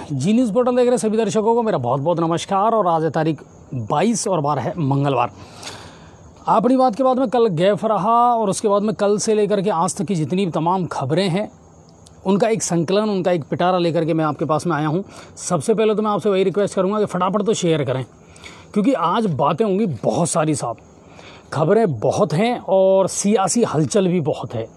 जी news portal देख रहे सभी दर्शकों को मेरा बहुत बहुत नमस्कार। और आज है तारीख 22 और बार है मंगलवार। अपनी बात के बाद में कल गैप रहा और उसके बाद में कल से लेकर के आज तक की जितनी भी तमाम खबरें हैं उनका एक संकलन, उनका एक पिटारा लेकर के मैं आपके पास में आया हूं। सबसे पहले तो मैं आपसे वही रिक्वेस्ट करूंगा कि फटाफट तो शेयर करें, क्योंकि आज बातें होंगी बहुत सारी साहब, खबरें बहुत हैं और सियासी हलचल भी बहुत है।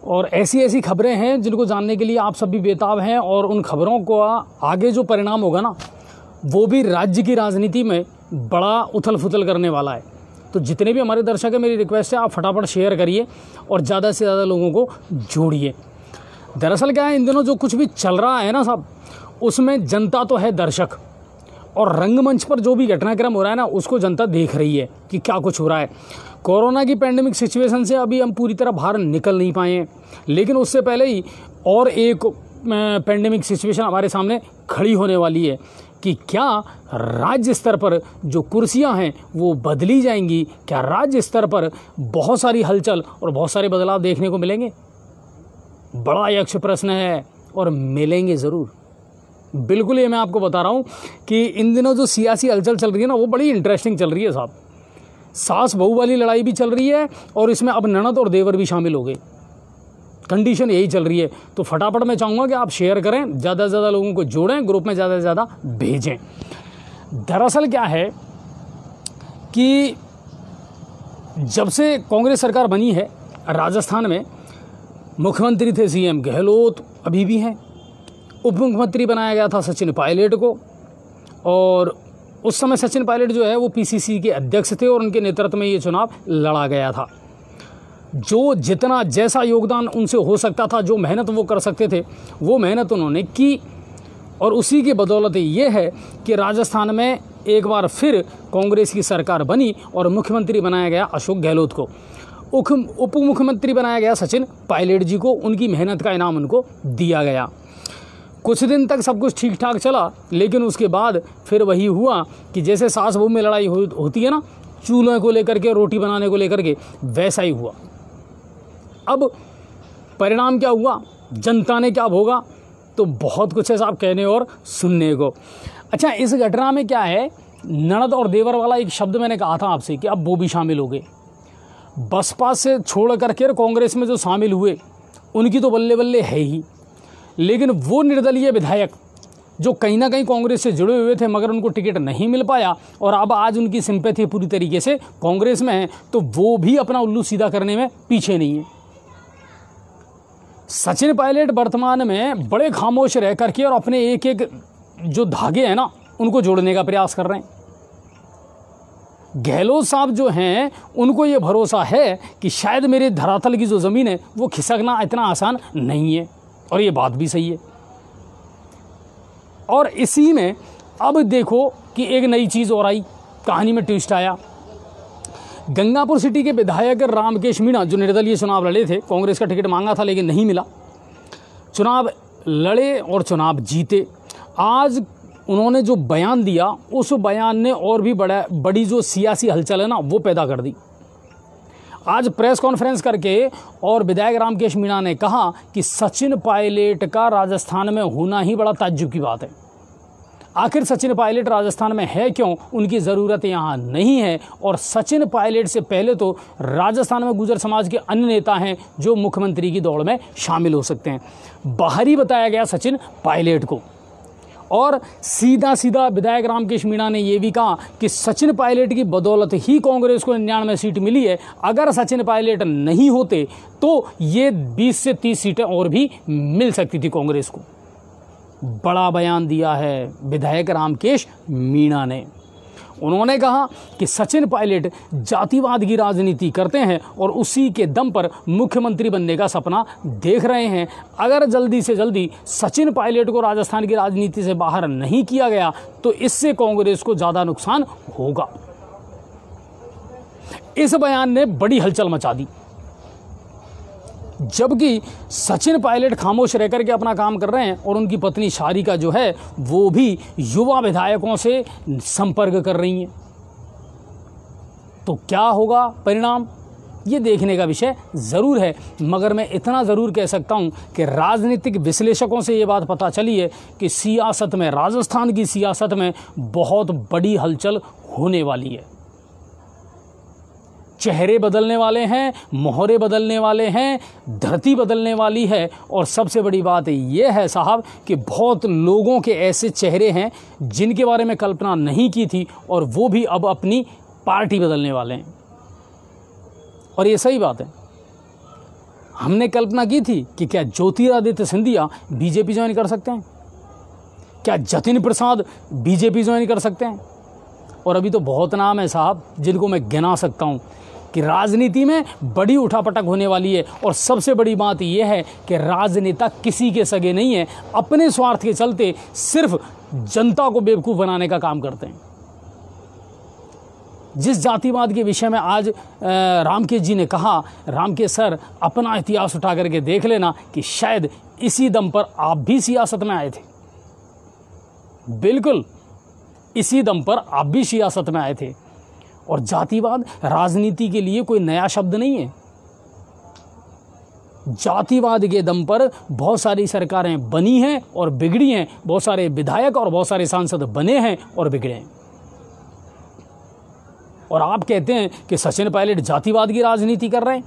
और ऐसी ऐसी खबरें हैं जिनको जानने के लिए आप सब भी बेताब हैं। और उन खबरों को आगे जो परिणाम होगा ना, वो भी राज्य की राजनीति में बड़ा उथल फुथल करने वाला है। तो जितने भी हमारे दर्शक हैं, मेरी रिक्वेस्ट है आप फटाफट शेयर करिए और ज़्यादा से ज़्यादा लोगों को जोड़िए। दरअसल क्या है, इन दिनों जो कुछ भी चल रहा है ना साहब, उसमें जनता तो है दर्शक, और रंगमंच पर जो भी घटनाक्रम हो रहा है ना, उसको जनता देख रही है कि क्या कुछ हो रहा है। कोरोना की पैंडेमिक सिचुएशन से अभी हम पूरी तरह बाहर निकल नहीं पाए हैं, लेकिन उससे पहले ही और एक पैंडेमिक सिचुएशन हमारे सामने खड़ी होने वाली है कि क्या राज्य स्तर पर जो कुर्सियां हैं वो बदली जाएंगी, क्या राज्य स्तर पर बहुत सारी हलचल और बहुत सारे बदलाव देखने को मिलेंगे। बड़ा यक्ष प्रश्न है और मिलेंगे ज़रूर। बिल्कुल, ये मैं आपको बता रहा हूँ कि इन दिनों जो सियासी हलचल चल रही है ना, वो बड़ी इंटरेस्टिंग चल रही है साहब। सास बहू वाली लड़ाई भी चल रही है और इसमें अब ननद और देवर भी शामिल हो गए। कंडीशन यही चल रही है। तो फटाफट मैं चाहूँगा कि आप शेयर करें, ज़्यादा से ज़्यादा लोगों को जोड़ें, ग्रुप में ज़्यादा से ज़्यादा भेजें। दरअसल क्या है कि जब से कांग्रेस सरकार बनी है, राजस्थान में मुख्यमंत्री थे सीएम गहलोत, अभी भी हैं। उप मुख्यमंत्री बनाया गया था सचिन पायलट को, और उस समय सचिन पायलट जो है वो पीसीसी के अध्यक्ष थे और उनके नेतृत्व में ये चुनाव लड़ा गया था। जो जितना जैसा योगदान उनसे हो सकता था, जो मेहनत वो कर सकते थे, वो मेहनत उन्होंने की। और उसी की बदौलत ये है कि राजस्थान में एक बार फिर कांग्रेस की सरकार बनी और मुख्यमंत्री बनाया गया अशोक गहलोत को, उप मुख्यमंत्री बनाया गया सचिन पायलट जी को। उनकी मेहनत का इनाम उनको दिया गया। कुछ दिन तक सब कुछ ठीक ठाक चला, लेकिन उसके बाद फिर वही हुआ कि जैसे सास बहू में लड़ाई होती है ना, चूल्हे को लेकर के, रोटी बनाने को लेकर के, वैसा ही हुआ। अब परिणाम क्या हुआ, जनता ने क्या भोगा, तो बहुत कुछ है साहब कहने और सुनने को। अच्छा, इस घटना में क्या है, ननद और देवर वाला एक शब्द मैंने कहा था आपसे कि अब वो भी शामिल हो गए। बसपा से छोड़ करके कांग्रेस में जो शामिल हुए उनकी तो बल्ले बल्ले है ही, लेकिन वो निर्दलीय विधायक जो कहीं ना कहीं कांग्रेस से जुड़े हुए थे मगर उनको टिकट नहीं मिल पाया और अब आज उनकी सिंपैथी पूरी तरीके से कांग्रेस में है, तो वो भी अपना उल्लू सीधा करने में पीछे नहीं है। सचिन पायलट वर्तमान में बड़े खामोश रह करके और अपने एक एक जो धागे हैं ना, उनको जोड़ने का प्रयास कर रहे हैं। गहलोत साहब जो हैं, उनको ये भरोसा है कि शायद मेरे धरातल की जो ज़मीन है वो खिसकना इतना आसान नहीं है, और ये बात भी सही है। और इसी में अब देखो कि एक नई चीज़ और आई, कहानी में ट्विस्ट आया। गंगापुर सिटी के विधायक रामकेश मीणा जो निर्दलीय चुनाव लड़े थे, कांग्रेस का टिकट मांगा था लेकिन नहीं मिला, चुनाव लड़े और चुनाव जीते। आज उन्होंने जो बयान दिया, उस बयान ने और भी बड़ी जो सियासी हलचल है ना, वो पैदा कर दी। आज प्रेस कॉन्फ्रेंस करके और विधायक रामकेश मीणा ने कहा कि सचिन पायलट का राजस्थान में होना ही बड़ा ताज्जुब की बात है। आखिर सचिन पायलट राजस्थान में है क्यों, उनकी ज़रूरत यहाँ नहीं है। और सचिन पायलट से पहले तो राजस्थान में गुर्जर समाज के अन्य नेता हैं जो मुख्यमंत्री की दौड़ में शामिल हो सकते हैं। बाहरी बताया गया सचिन पायलट को। और सीधा सीधा विधायक रामकेश मीणा ने यह भी कहा कि सचिन पायलट की बदौलत ही कांग्रेस को 99 सीट मिली है। अगर सचिन पायलट नहीं होते तो ये 20 से 30 सीटें और भी मिल सकती थी कांग्रेस को। बड़ा बयान दिया है विधायक रामकेश मीणा ने। उन्होंने कहा कि सचिन पायलट जातिवाद की राजनीति करते हैं और उसी के दम पर मुख्यमंत्री बनने का सपना देख रहे हैं। अगर जल्दी से जल्दी सचिन पायलट को राजस्थान की राजनीति से बाहर नहीं किया गया तो इससे कांग्रेस को ज़्यादा नुकसान होगा। इस बयान ने बड़ी हलचल मचा दी। जबकि सचिन पायलट खामोश रह करके अपना काम कर रहे हैं और उनकी पत्नी शारिका जो है वो भी युवा विधायकों से संपर्क कर रही हैं। तो क्या होगा परिणाम, ये देखने का विषय ज़रूर है। मगर मैं इतना ज़रूर कह सकता हूँ कि राजनीतिक विश्लेषकों से ये बात पता चली है कि सियासत में, राजस्थान की सियासत में बहुत बड़ी हलचल होने वाली है। चेहरे बदलने वाले हैं, मोहरे बदलने वाले हैं, धरती बदलने वाली है। और सबसे बड़ी बात यह है साहब कि बहुत लोगों के ऐसे चेहरे हैं जिनके बारे में कल्पना नहीं की थी, और वो भी अब अपनी पार्टी बदलने वाले हैं। और ये सही बात है। हमने कल्पना की थी कि क्या ज्योतिरादित्य सिंधिया बीजेपी ज्वाइन कर सकते हैं, क्या जतिन प्रसाद बीजेपी ज्वाइन कर सकते हैं। और अभी तो बहुत नाम है साहब जिनको मैं गिना सकता हूँ कि राजनीति में बड़ी उठापटक होने वाली है। और सबसे बड़ी बात यह है कि राजनेता किसी के सगे नहीं है, अपने स्वार्थ के चलते सिर्फ जनता को बेवकूफ़ बनाने का काम करते हैं। जिस जातिवाद के विषय में आज रामकेश जी ने कहा, रामकेश सर अपना इतिहास उठा करके देख लेना कि शायद इसी दम पर आप भी सियासत में आए थे। बिल्कुल इसी दम पर आप भी सियासत में आए थे। और जातिवाद राजनीति के लिए कोई नया शब्द नहीं है। जातिवाद के दम पर बहुत सारी सरकारें बनी हैं और बिगड़ी हैं, बहुत सारे विधायक और बहुत सारे सांसद बने हैं और बिगड़े हैं। और आप कहते हैं कि सचिन पायलट जातिवाद की राजनीति कर रहे हैं।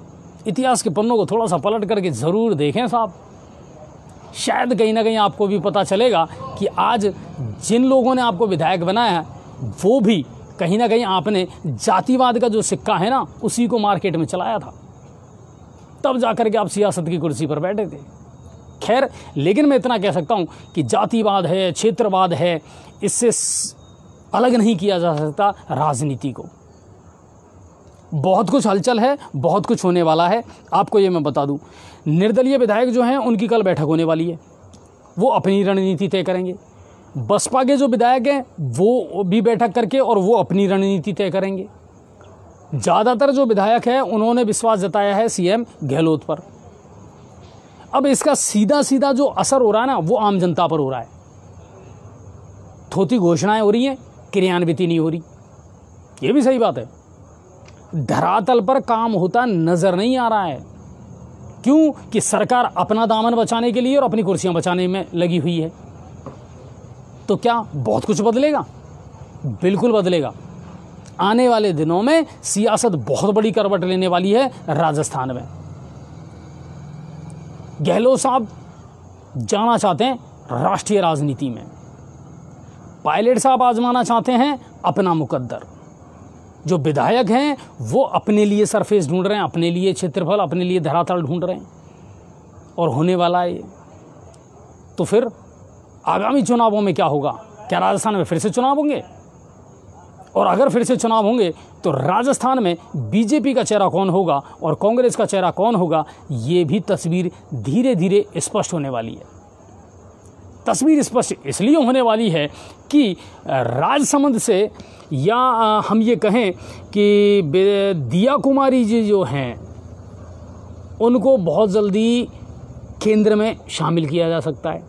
इतिहास के पन्नों को थोड़ा सा पलट करके ज़रूर देखें साहब, शायद कहीं ना कहीं आपको भी पता चलेगा कि आज जिन लोगों ने आपको विधायक बनाया है वो भी कहीं ना कहीं आपने जातिवाद का जो सिक्का है ना उसी को मार्केट में चलाया था, तब जाकर के आप सियासत की कुर्सी पर बैठे थे। खैर, लेकिन मैं इतना कह सकता हूं कि जातिवाद है, क्षेत्रवाद है, इससे अलग नहीं किया जा सकता राजनीति को। बहुत कुछ हलचल है, बहुत कुछ होने वाला है। आपको ये मैं बता दूं, निर्दलीय विधायक जो हैं उनकी कल बैठक होने वाली है, वो अपनी रणनीति तय करेंगे। बसपा के जो विधायक हैं वो भी बैठक करके और वो अपनी रणनीति तय करेंगे। ज़्यादातर जो विधायक हैं उन्होंने विश्वास जताया है सीएम गहलोत पर। अब इसका सीधा सीधा जो असर हो रहा है ना वो आम जनता पर हो रहा है। थोथी घोषणाएं हो रही हैं, क्रियान्वित नहीं हो रही। ये भी सही बात है। धरातल पर काम होता नजर नहीं आ रहा है। क्यों? कि सरकार अपना दामन बचाने के लिए और अपनी कुर्सियां बचाने में लगी हुई है। तो क्या बहुत कुछ बदलेगा? बिल्कुल बदलेगा। आने वाले दिनों में सियासत बहुत बड़ी करवट लेने वाली है राजस्थान में। गहलोत साहब जाना चाहते हैं राष्ट्रीय राजनीति में, पायलट साहब आजमाना चाहते हैं अपना मुकद्दर। जो विधायक हैं वो अपने लिए सरफेस ढूंढ रहे हैं, अपने लिए क्षेत्रफल, अपने लिए धरातल ढूंढ रहे हैं, और होने वाला है ये। तो फिर आगामी चुनावों में क्या होगा? क्या राजस्थान में फिर से चुनाव होंगे? और अगर फिर से चुनाव होंगे तो राजस्थान में बीजेपी का चेहरा कौन होगा और कांग्रेस का चेहरा कौन होगा, ये भी तस्वीर धीरे धीरे स्पष्ट होने वाली है। तस्वीर स्पष्ट इसलिए होने वाली है कि राजसमंद से, या हम ये कहें कि दिया कुमारी जी जो हैं उनको बहुत जल्दी केंद्र में शामिल किया जा सकता है।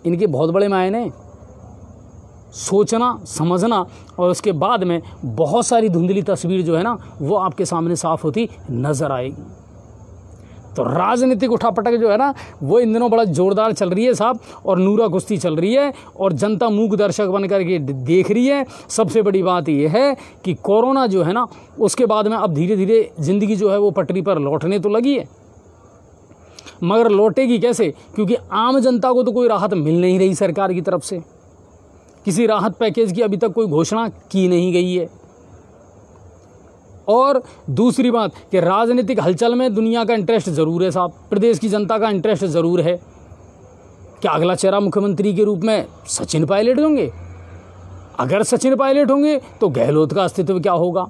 इनके बहुत बड़े मायने, सोचना समझना, और उसके बाद में बहुत सारी धुंधली तस्वीर जो है ना वो आपके सामने साफ होती नजर आएगी। तो राजनीतिक उठापटक जो है ना वो इन दिनों बड़ा जोरदार चल रही है साहब, और नूरा कुश्ती चल रही है, और जनता मूक दर्शक बन करके देख रही है। सबसे बड़ी बात यह है कि कोरोना जो है ना उसके बाद में अब धीरे धीरे ज़िंदगी जो है वो पटरी पर लौटने तो लगी है, मगर लौटेगी कैसे? क्योंकि आम जनता को तो कोई राहत मिल नहीं रही सरकार की तरफ से। किसी राहत पैकेज की अभी तक कोई घोषणा की नहीं गई है। और दूसरी बात कि राजनीतिक हलचल में दुनिया का इंटरेस्ट ज़रूर है साहब, प्रदेश की जनता का इंटरेस्ट ज़रूर है। क्या अगला चेहरा मुख्यमंत्री के रूप में सचिन पायलट होंगे? अगर सचिन पायलट होंगे तो गहलोत का अस्तित्व क्या होगा?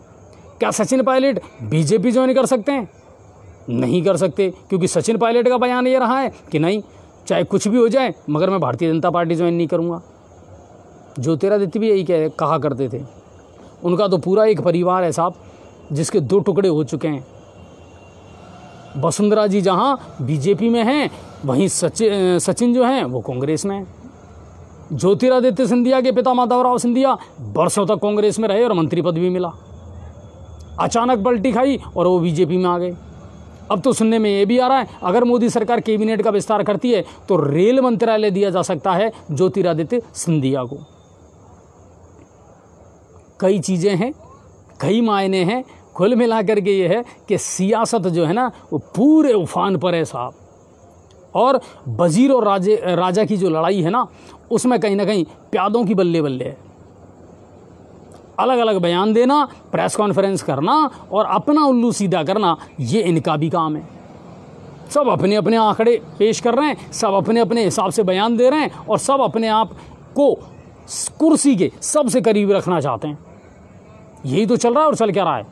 क्या सचिन पायलट बीजेपी ज्वाइन कर सकते हैं? नहीं कर सकते, क्योंकि सचिन पायलट का बयान ये रहा है कि नहीं, चाहे कुछ भी हो जाए मगर मैं भारतीय जनता पार्टी ज्वाइन नहीं करूँगा। ज्योतिरादित्य भी यही कहा करते थे। उनका तो पूरा एक परिवार है साहब जिसके 2 टुकड़े हो चुके हैं। वसुंधरा जी जहां बीजेपी में हैं वहीं सचिन जो हैं वो कांग्रेस में हैं। ज्योतिरादित्य सिंधिया के पिता माधवराव सिंधिया वर्षों तक कांग्रेस में रहे और मंत्री पद भी मिला। अचानक पलटी खाई और वो बीजेपी में आ गए। अब तो सुनने में ये भी आ रहा है अगर मोदी सरकार कैबिनेट का विस्तार करती है तो रेल मंत्रालय दिया जा सकता है ज्योतिरादित्य सिंधिया को। कई चीजें हैं, कई मायने हैं। कुल मिलाकर के ये है कि सियासत जो है ना वो पूरे उफान पर है साहब। और वजीर और राजा की जो लड़ाई है ना उसमें कहीं ना कहीं प्यादों की बल्ले बल्ले है। अलग अलग बयान देना, प्रेस कॉन्फ्रेंस करना और अपना उल्लू सीधा करना, ये इनका भी काम है। सब अपने अपने आंकड़े पेश कर रहे हैं, सब अपने अपने हिसाब से बयान दे रहे हैं और सब अपने आप को कुर्सी के सबसे करीब रखना चाहते हैं। यही तो चल रहा है और चल क्या रहा है,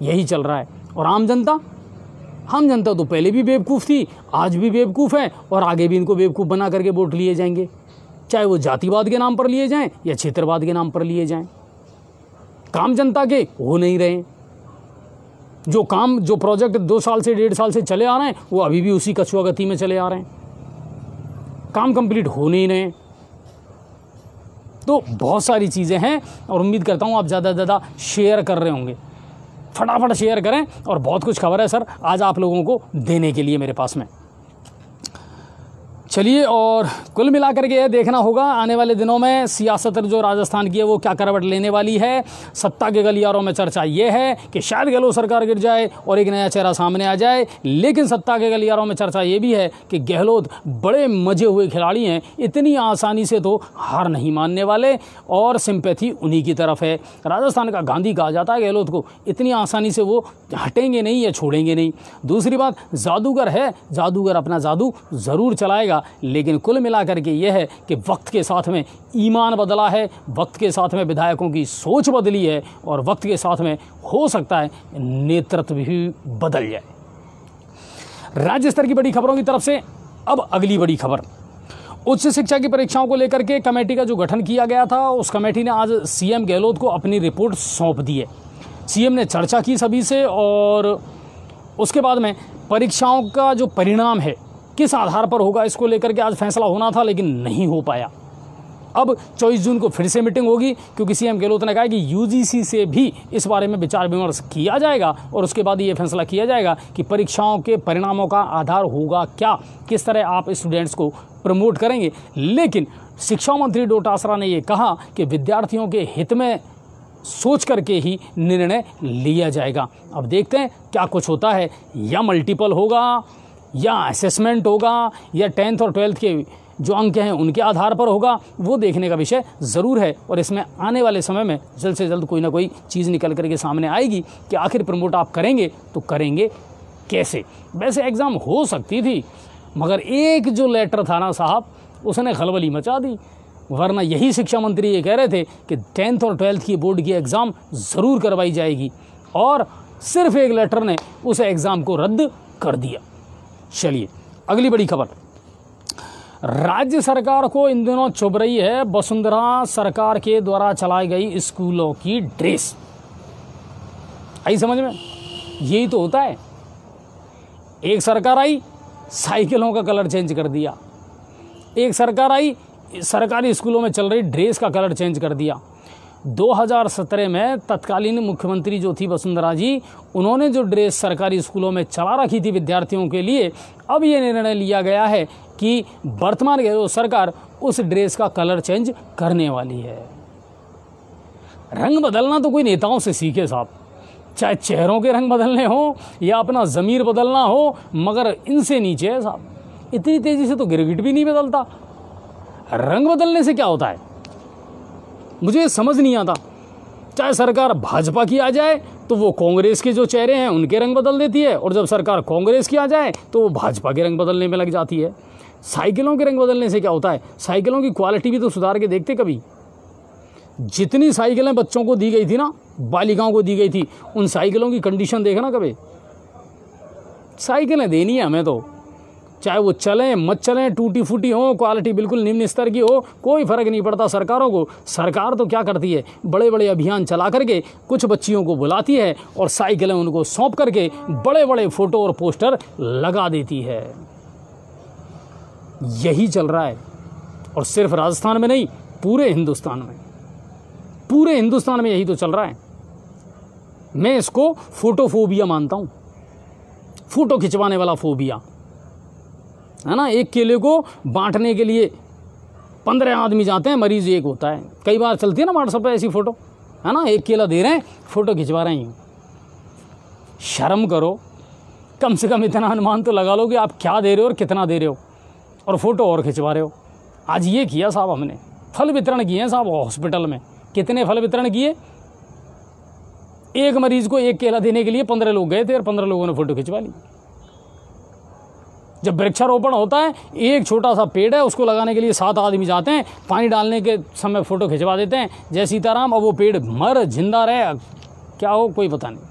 यही चल रहा है। और आम जनता तो पहले भी बेवकूफ़ थी, आज भी बेवकूफ़ है और आगे भी इनको बेवकूफ़ बना करके वोट लिए जाएंगे, चाहे वो जातिवाद के नाम पर लिए जाएं या क्षेत्रवाद के नाम पर लिए जाएं। काम जनता के हो नहीं रहे। जो प्रोजेक्ट 2 साल से 1.5 साल से चले आ रहे हैं वो अभी भी उसी कछुआ गति में चले आ रहे हैं, काम कंप्लीट हो नहीं रहे। तो बहुत सारी चीज़ें हैं और उम्मीद करता हूँ आप ज़्यादा से ज़्यादा शेयर कर रहे होंगे। फटाफट शेयर करें और बहुत कुछ खबर है सर आज आप लोगों को देने के लिए मेरे पास में। चलिए, और कुल मिलाकर के देखना होगा आने वाले दिनों में सियासत जो राजस्थान की है वो क्या करवट लेने वाली है। सत्ता के गलियारों में चर्चा ये है कि शायद गहलोत सरकार गिर जाए और एक नया चेहरा सामने आ जाए, लेकिन सत्ता के गलियारों में चर्चा ये भी है कि गहलोत बड़े मजे हुए खिलाड़ी हैं, इतनी आसानी से तो हार नहीं मानने वाले और सिंपैथी उन्हीं की तरफ है। राजस्थान का गांधी कहा जाता है गहलोत को, इतनी आसानी से वो हटेंगे नहीं या छोड़ेंगे नहीं। दूसरी बात, जादूगर है, जादूगर अपना जादू ज़रूर चलाएगा, लेकिन कुल मिलाकर के यह है कि वक्त के साथ में ईमान बदला है, वक्त के साथ में विधायकों की सोच बदली है और वक्त के साथ में हो सकता है नेतृत्व भी बदल जाए। राज्य स्तर की बड़ी खबरों की तरफ से अब अगली बड़ी खबर, उच्च शिक्षा की परीक्षाओं को लेकर के कमेटी का जो गठन किया गया था उस कमेटी ने आज सीएम गहलोत को अपनी रिपोर्ट सौंप दी है। सीएम ने चर्चा की सभी से और उसके बाद में परीक्षाओं का जो परिणाम है किस आधार पर होगा इसको लेकर के आज फैसला होना था, लेकिन नहीं हो पाया। अब 24 जून को फिर से मीटिंग होगी क्योंकि सीएम गहलोत ने कहा कि यूजीसी से भी इस बारे में विचार विमर्श किया जाएगा और उसके बाद ये फैसला किया जाएगा कि परीक्षाओं के परिणामों का आधार होगा क्या, किस तरह आप स्टूडेंट्स को प्रमोट करेंगे। लेकिन शिक्षा मंत्री डोटासरा ने ये कहा कि विद्यार्थियों के हित में सोच करके ही निर्णय लिया जाएगा। अब देखते हैं क्या कुछ होता है, या मल्टीपल होगा या असेसमेंट होगा या 10th और 12th के जो अंक हैं उनके आधार पर होगा, वो देखने का विषय ज़रूर है। और इसमें आने वाले समय में जल्द से जल्द कोई ना कोई चीज़ निकल करके सामने आएगी कि आखिर प्रमोट आप करेंगे तो करेंगे कैसे। वैसे एग्ज़ाम हो सकती थी मगर एक जो लेटर था ना साहब उसने खलबली मचा दी, वरना यही शिक्षा मंत्री ये कह रहे थे कि 10th और 12th की बोर्ड की एग्ज़ाम ज़रूर करवाई जाएगी और सिर्फ एक लेटर ने उस एग्ज़ाम को रद्द कर दिया। चलिए अगली बड़ी खबर, राज्य सरकार को इन दिनों चुभ रही है वसुंधरा सरकार के द्वारा चलाई गई स्कूलों की ड्रेस। आई समझ में, यही तो होता है। एक सरकार आई साइकिलों का कलर चेंज कर दिया, एक सरकार आई सरकारी स्कूलों में चल रही ड्रेस का कलर चेंज कर दिया। 2017 में तत्कालीन मुख्यमंत्री जो थी वसुंधरा जी, उन्होंने जो ड्रेस सरकारी स्कूलों में चला रखी थी विद्यार्थियों के लिए, अब ये निर्णय लिया गया है कि वर्तमान गहलोत सरकार उस ड्रेस का कलर चेंज करने वाली है। रंग बदलना तो कोई नेताओं से सीखे साहब, चाहे चेहरों के रंग बदलने हो या अपना ज़मीर बदलना हो, मगर इनसे नीचे है साहब। इतनी तेज़ी से तो गिरगिट भी नहीं बदलता। रंग बदलने से क्या होता है मुझे समझ नहीं आता। चाहे सरकार भाजपा की आ जाए तो वो कांग्रेस के जो चेहरे हैं उनके रंग बदल देती है, और जब सरकार कांग्रेस की आ जाए तो वो भाजपा के रंग बदलने में लग जाती है। साइकिलों के रंग बदलने से क्या होता है, साइकिलों की क्वालिटी भी तो सुधार के देखते कभी। जितनी साइकिलें बच्चों को दी गई थी ना, बालिकाओं को दी गई थी, उन साइकिलों की कंडीशन देखना कभी। साइकिलें देनी है हमें तो, चाहे वो चलें मत चलें, टूटी फूटी हो, क्वालिटी बिल्कुल निम्न स्तर की हो, कोई फ़र्क नहीं पड़ता सरकारों को। सरकार तो क्या करती है, बड़े बड़े अभियान चला करके कुछ बच्चियों को बुलाती है और साइकिलें उनको सौंप करके बड़े बड़े फ़ोटो और पोस्टर लगा देती है। यही चल रहा है, और सिर्फ राजस्थान में नहीं, पूरे हिंदुस्तान में, पूरे हिंदुस्तान में यही तो चल रहा है। मैं इसको फोटोफोबिया मानता हूँ, फोटो खिंचवाने वाला फोबिया, है ना। एक केले को बांटने के लिए 15 आदमी जाते हैं, मरीज एक होता है। कई बार चलती है ना व्हाट्सएप पे ऐसी फ़ोटो, है ना, एक केला दे रहे हैं, फ़ोटो खिंचवा रहे हैं। शर्म करो, कम से कम इतना अनुमान तो लगा लो कि आप क्या दे रहे हो और कितना दे रहे हो, और फ़ोटो और खिंचवा रहे हो। आज ये किया साहब, हमने फल वितरण किए हैं साहब हॉस्पिटल में। कितने फल वितरण किए? एक मरीज को एक केला देने के लिए 15 लोग गए थे और 15 लोगों ने फ़ोटो खिंचवा ली। जब वृक्षारोपण होता है, एक छोटा सा पेड़ है, उसको लगाने के लिए 7 आदमी जाते हैं, पानी डालने के समय फ़ोटो खिंचवा देते हैं जय सीताराम। अब वो पेड़ मर जिंदा रहे, क्या हो कोई पता नहीं।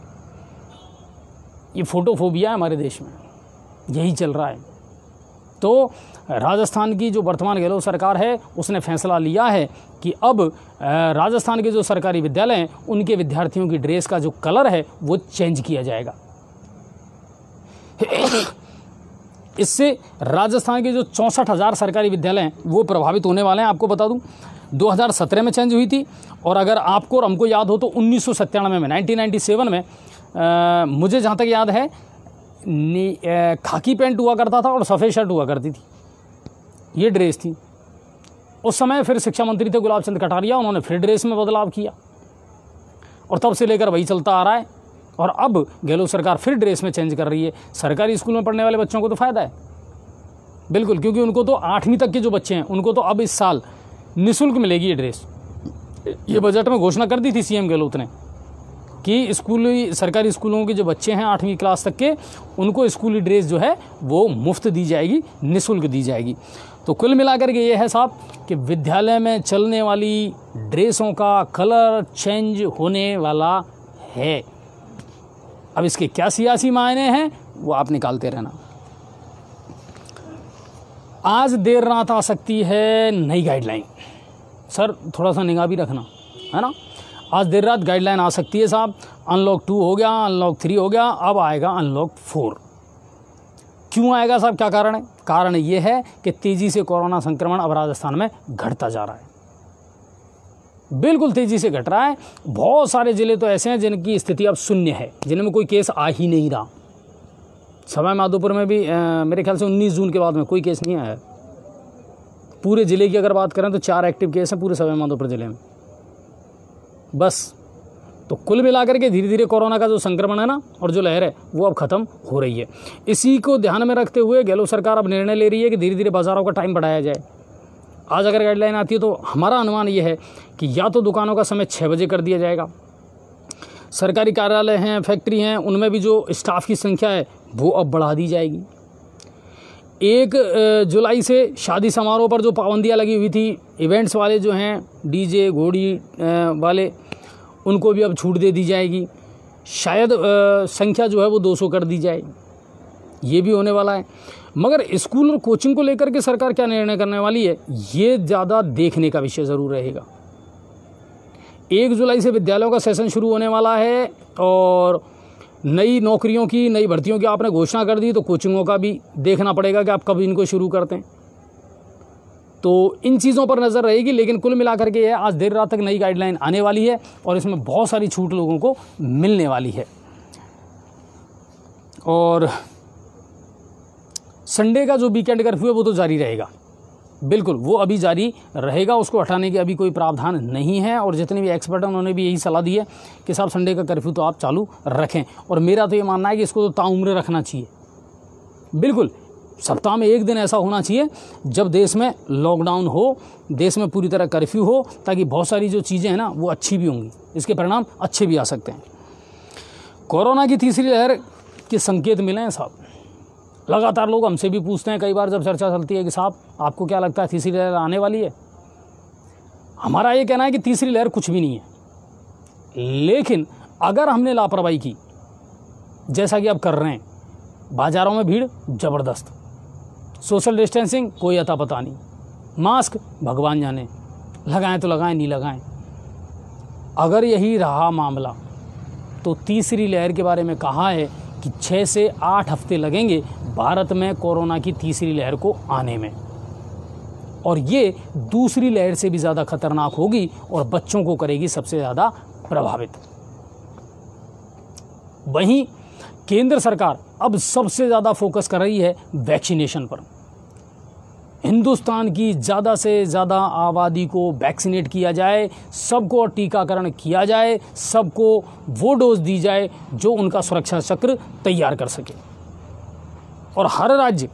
ये फोटोफोबिया है हमारे देश में, यही चल रहा है। तो राजस्थान की जो वर्तमान गहलोत सरकार है, उसने फैसला लिया है कि अब राजस्थान के जो सरकारी विद्यालय हैं, उनके विद्यार्थियों की ड्रेस का जो कलर है वो चेंज किया जाएगा। इससे राजस्थान के जो 64,000 सरकारी विद्यालय हैं वो प्रभावित होने वाले हैं। आपको बता दूं 2017 में चेंज हुई थी, और अगर आपको और हमको याद हो तो 1997 में 1997 में मुझे जहाँ तक याद है खाकी पैंट हुआ करता था और सफ़ेद शर्ट हुआ करती थी, ये ड्रेस थी। उस समय फिर शिक्षा मंत्री थे गुलाब चंद कटारिया, उन्होंने फिर ड्रेस में बदलाव किया और तब से लेकर वही चलता आ रहा है। और अब गहलोत सरकार फिर ड्रेस में चेंज कर रही है। सरकारी स्कूल में पढ़ने वाले बच्चों को तो फ़ायदा है बिल्कुल, क्योंकि उनको तो 8वीं तक के जो बच्चे हैं उनको तो अब इस साल निःशुल्क मिलेगी ये ड्रेस। ये बजट में घोषणा कर दी थी सीएम गहलोत ने कि स्कूली सरकारी स्कूलों के जो बच्चे हैं 8वीं क्लास तक के, उनको स्कूली ड्रेस जो है वो मुफ्त दी जाएगी, निःशुल्क दी जाएगी। तो कुल मिलाकर के ये है साहब कि विद्यालय में चलने वाली ड्रेसों का कलर चेंज होने वाला है। अब इसके क्या सियासी मायने हैं वो आप निकालते रहना। आज देर रात आ सकती है नई गाइडलाइन। सर थोड़ा सा निगाह भी रखना, है ना। आज देर रात गाइडलाइन आ सकती है साहब। अनलॉक 2 हो गया, अनलॉक 3 हो गया, अब आएगा अनलॉक 4। क्यों आएगा साहब, क्या कारण है? कारण ये है कि तेज़ी से कोरोना संक्रमण अब राजस्थान में घटता जा रहा है, बिल्कुल तेज़ी से घट रहा है। बहुत सारे ज़िले तो ऐसे हैं जिनकी स्थिति अब शून्य है, जिनमें कोई केस आ ही नहीं रहा। सवाई माधोपुर में भी मेरे ख्याल से 19 जून के बाद में कोई केस नहीं आया। पूरे ज़िले की अगर बात करें तो 4 एक्टिव केस हैं पूरे सवाई माधोपुर ज़िले में बस। तो कुल मिलाकर के धीरे धीरे कोरोना का जो संक्रमण है ना और जो लहर है वो अब ख़त्म हो रही है। इसी को ध्यान में रखते हुए गहलोत सरकार अब निर्णय ले रही है कि धीरे धीरे बाज़ारों का टाइम बढ़ाया जाए। आज अगर गाइडलाइन आती है तो हमारा अनुमान ये है कि या तो दुकानों का समय 6 बजे कर दिया जाएगा, सरकारी कार्यालय हैं, फैक्ट्री हैं, उनमें भी जो स्टाफ की संख्या है वो अब बढ़ा दी जाएगी। 1 जुलाई से शादी समारोह पर जो पाबंदियां लगी हुई थी, इवेंट्स वाले जो हैं डीजे घोड़ी वाले, उनको भी अब छूट दे दी जाएगी। शायद संख्या जो है वो 200 कर दी जाए, ये भी होने वाला है। मगर स्कूल और कोचिंग को लेकर के सरकार क्या निर्णय करने वाली है ये ज़्यादा देखने का विषय ज़रूर रहेगा। 1 जुलाई से विद्यालयों का सेशन शुरू होने वाला है और नई नौकरियों की, नई भर्तियों की आपने घोषणा कर दी, तो कोचिंगों का भी देखना पड़ेगा कि आप कब इनको शुरू करते हैं। तो इन चीज़ों पर नज़र रहेगी। लेकिन कुल मिलाकर के आज देर रात तक नई गाइडलाइन आने वाली है और इसमें बहुत सारी छूट लोगों को मिलने वाली है। और संडे का जो वीकेंड कर्फ्यू है वो तो जारी रहेगा, बिल्कुल वो अभी जारी रहेगा, उसको हटाने के अभी कोई प्रावधान नहीं है। और जितने भी एक्सपर्ट हैं उन्होंने भी यही सलाह दी है कि साहब संडे का कर्फ्यू तो आप चालू रखें। और मेरा तो ये मानना है कि इसको तो ताउम्र रखना चाहिए, बिल्कुल सप्ताह में 1 दिन ऐसा होना चाहिए जब देश में लॉकडाउन हो, देश में पूरी तरह कर्फ्यू हो, ताकि बहुत सारी जो चीज़ें हैं ना वो अच्छी भी होंगी, इसके परिणाम अच्छे भी आ सकते हैं। कोरोना की तीसरी लहर के संकेत मिले हैं साहब। लगातार लोग हमसे भी पूछते हैं, कई बार जब चर्चा चलती है कि साहब आपको क्या लगता है तीसरी लहर आने वाली है? हमारा ये कहना है कि तीसरी लहर कुछ भी नहीं है, लेकिन अगर हमने लापरवाही की जैसा कि अब कर रहे हैं, बाज़ारों में भीड़ ज़बरदस्त, सोशल डिस्टेंसिंग कोई अता पता नहीं, मास्क भगवान जाने, लगाएं तो लगाएं, नहीं लगाएं, अगर यही रहा मामला तो तीसरी लहर के बारे में कहा है कि 6 से 8 हफ्ते लगेंगे भारत में कोरोना की तीसरी लहर को आने में, और ये दूसरी लहर से भी ज़्यादा खतरनाक होगी और बच्चों को करेगी सबसे ज़्यादा प्रभावित। वहीं केंद्र सरकार अब सबसे ज़्यादा फोकस कर रही है वैक्सीनेशन पर। हिंदुस्तान की ज़्यादा से ज़्यादा आबादी को वैक्सीनेट किया जाए, सबको टीकाकरण किया जाए, सबको वो डोज दी जाए जो उनका सुरक्षा चक्र तैयार कर सके। और हर राज्य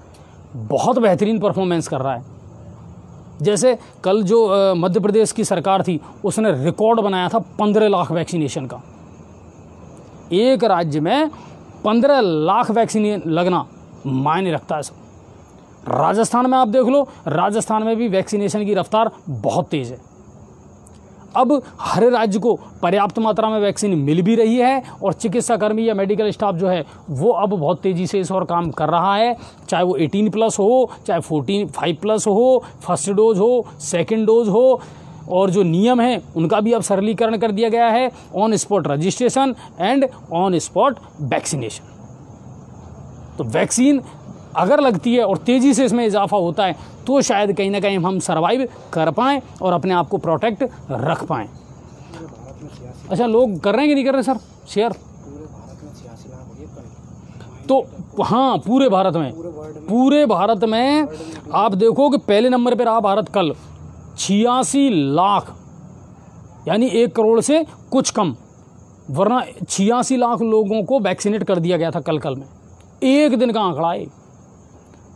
बहुत बेहतरीन परफॉर्मेंस कर रहा है। जैसे कल जो मध्य प्रदेश की सरकार थी उसने रिकॉर्ड बनाया था 15 लाख वैक्सीनेशन का। एक राज्य में 15 लाख वैक्सीन लगना मायने रखता है सब। राजस्थान में आप देख लो, राजस्थान में भी वैक्सीनेशन की रफ्तार बहुत तेज़ है। अब हर राज्य को पर्याप्त मात्रा में वैक्सीन मिल भी रही है और चिकित्सा कर्मी या मेडिकल स्टाफ जो है वो अब बहुत तेज़ी से इस और काम कर रहा है, चाहे वो 18+ हो, चाहे 45+ हो, फर्स्ट डोज हो, सेकंड डोज हो। और जो नियम है उनका भी अब सरलीकरण कर दिया गया है, on spot registration and on spot vaccination. तो वैक्सीन अगर लगती है और तेज़ी से इसमें इजाफा होता है तो शायद कहीं ना कहीं हम सर्वाइव कर पाएँ और अपने आप को प्रोटेक्ट रख पाएँ। अच्छा, लोग कर रहे हैं कि नहीं कर रहे सर शेयर? तो हाँ, पूरे भारत में आप देखो कि पहले नंबर पर रहा भारत कल, 86 लाख, यानी 1 करोड़ से कुछ कम, वरना 86 लाख लोगों को वैक्सीनेट कर दिया गया था कल में। एक दिन का आंकड़ा है।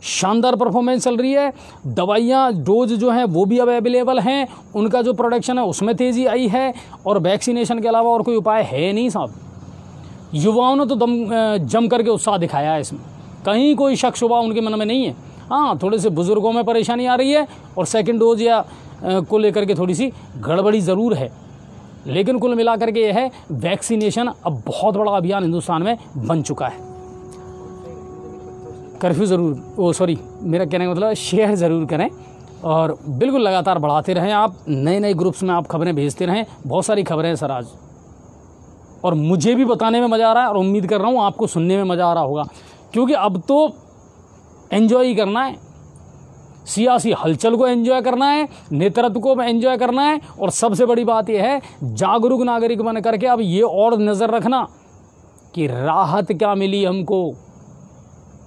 शानदार परफॉर्मेंस चल रही है। दवाइयाँ डोज जो हैं वो भी अब अवेलेबल हैं, उनका जो प्रोडक्शन है उसमें तेज़ी आई है। और वैक्सीनेशन के अलावा और कोई उपाय है नहीं साहब। युवाओं ने तो जम करके उत्साह दिखाया है इसमें, कहीं कोई शक शुबा उनके मन में नहीं है। हाँ, थोड़े से बुजुर्गों में परेशानी आ रही है और सेकंड डोज या को लेकर के थोड़ी सी गड़बड़ी ज़रूर है, लेकिन कुल मिलाकर के यह है वैक्सीनेशन अब बहुत बड़ा अभियान हिंदुस्तान में बन चुका है। कर्फ्यू ज़रूर मेरा कहने का मतलब शेयर ज़रूर करें और बिल्कुल लगातार बढ़ाते रहें। आप नए ग्रुप्स में आप खबरें भेजते रहें। बहुत सारी खबरें हैं सर आज, और मुझे भी बताने में मज़ा आ रहा है और उम्मीद कर रहा हूँ आपको सुनने में मज़ा आ रहा होगा, क्योंकि अब तो एंजॉय ही करना है। सियासी हलचल को एंजॉय करना है, नेतृत्व को एंजॉय करना है, और सबसे बड़ी बात यह है जागरूक नागरिक बन करके अब ये और नज़र रखना कि राहत क्या मिली हमको।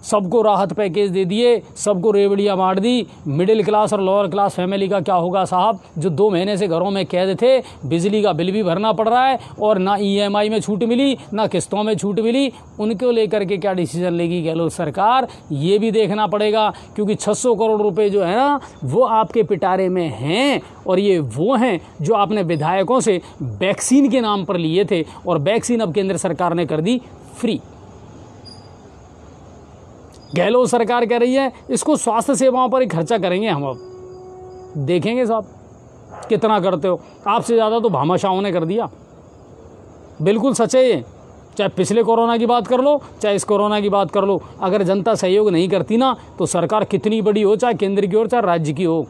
सबको राहत पैकेज दे दिए, सबको रेवड़ियाँ बांट दी। मिडिल क्लास और लोअर क्लास फैमिली का क्या होगा साहब, जो 2 महीने से घरों में कैद थे, बिजली का बिल भी भरना पड़ रहा है और ना EMI में छूट मिली ना किस्तों में छूट मिली। उनको लेकर के क्या डिसीजन लेगी गहलोत सरकार, ये भी देखना पड़ेगा। क्योंकि 600 करोड़ रुपए जो है ना वो आपके पिटारे में हैं, और ये वो हैं जो आपने विधायकों से वैक्सीन के नाम पर लिए थे, और वैक्सीन अब केंद्र सरकार ने कर दी फ्री। गहलोत सरकार कह रही है इसको स्वास्थ्य सेवाओं पर ही खर्चा करेंगे हम। अब देखेंगे साहब कितना करते हो। आपसे ज़्यादा तो भामाशाहों ने कर दिया। बिल्कुल सच है ये, चाहे पिछले कोरोना की बात कर लो, चाहे इस कोरोना की बात कर लो। अगर जनता सहयोग नहीं करती ना तो सरकार कितनी बड़ी हो, चाहे केंद्र की हो चाहे राज्य की हो,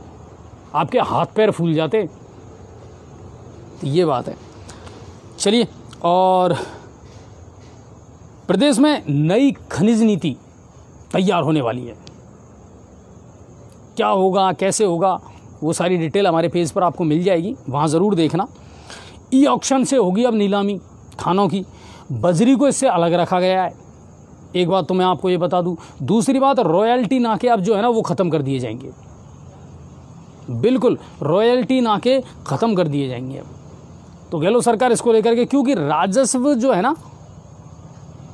आपके हाथ पैर फूल जाते। तो ये बात है। चलिए, और प्रदेश में नई खनिज नीति तैयार होने वाली है। क्या होगा, कैसे होगा, वो सारी डिटेल हमारे पेज पर आपको मिल जाएगी, वहाँ ज़रूर देखना। ऑक्शन से होगी अब नीलामी खानों की। बजरी को इससे अलग रखा गया है, एक बात तो मैं आपको ये बता दूं। दूसरी बात, रॉयल्टी नाके अब जो है ना वो ख़त्म कर दिए जाएंगे। बिल्कुल रॉयल्टी नाके ख़त्म कर दिए जाएंगे अब। तो गहलोत सरकार इसको लेकर के, क्योंकि राजस्व जो है ना,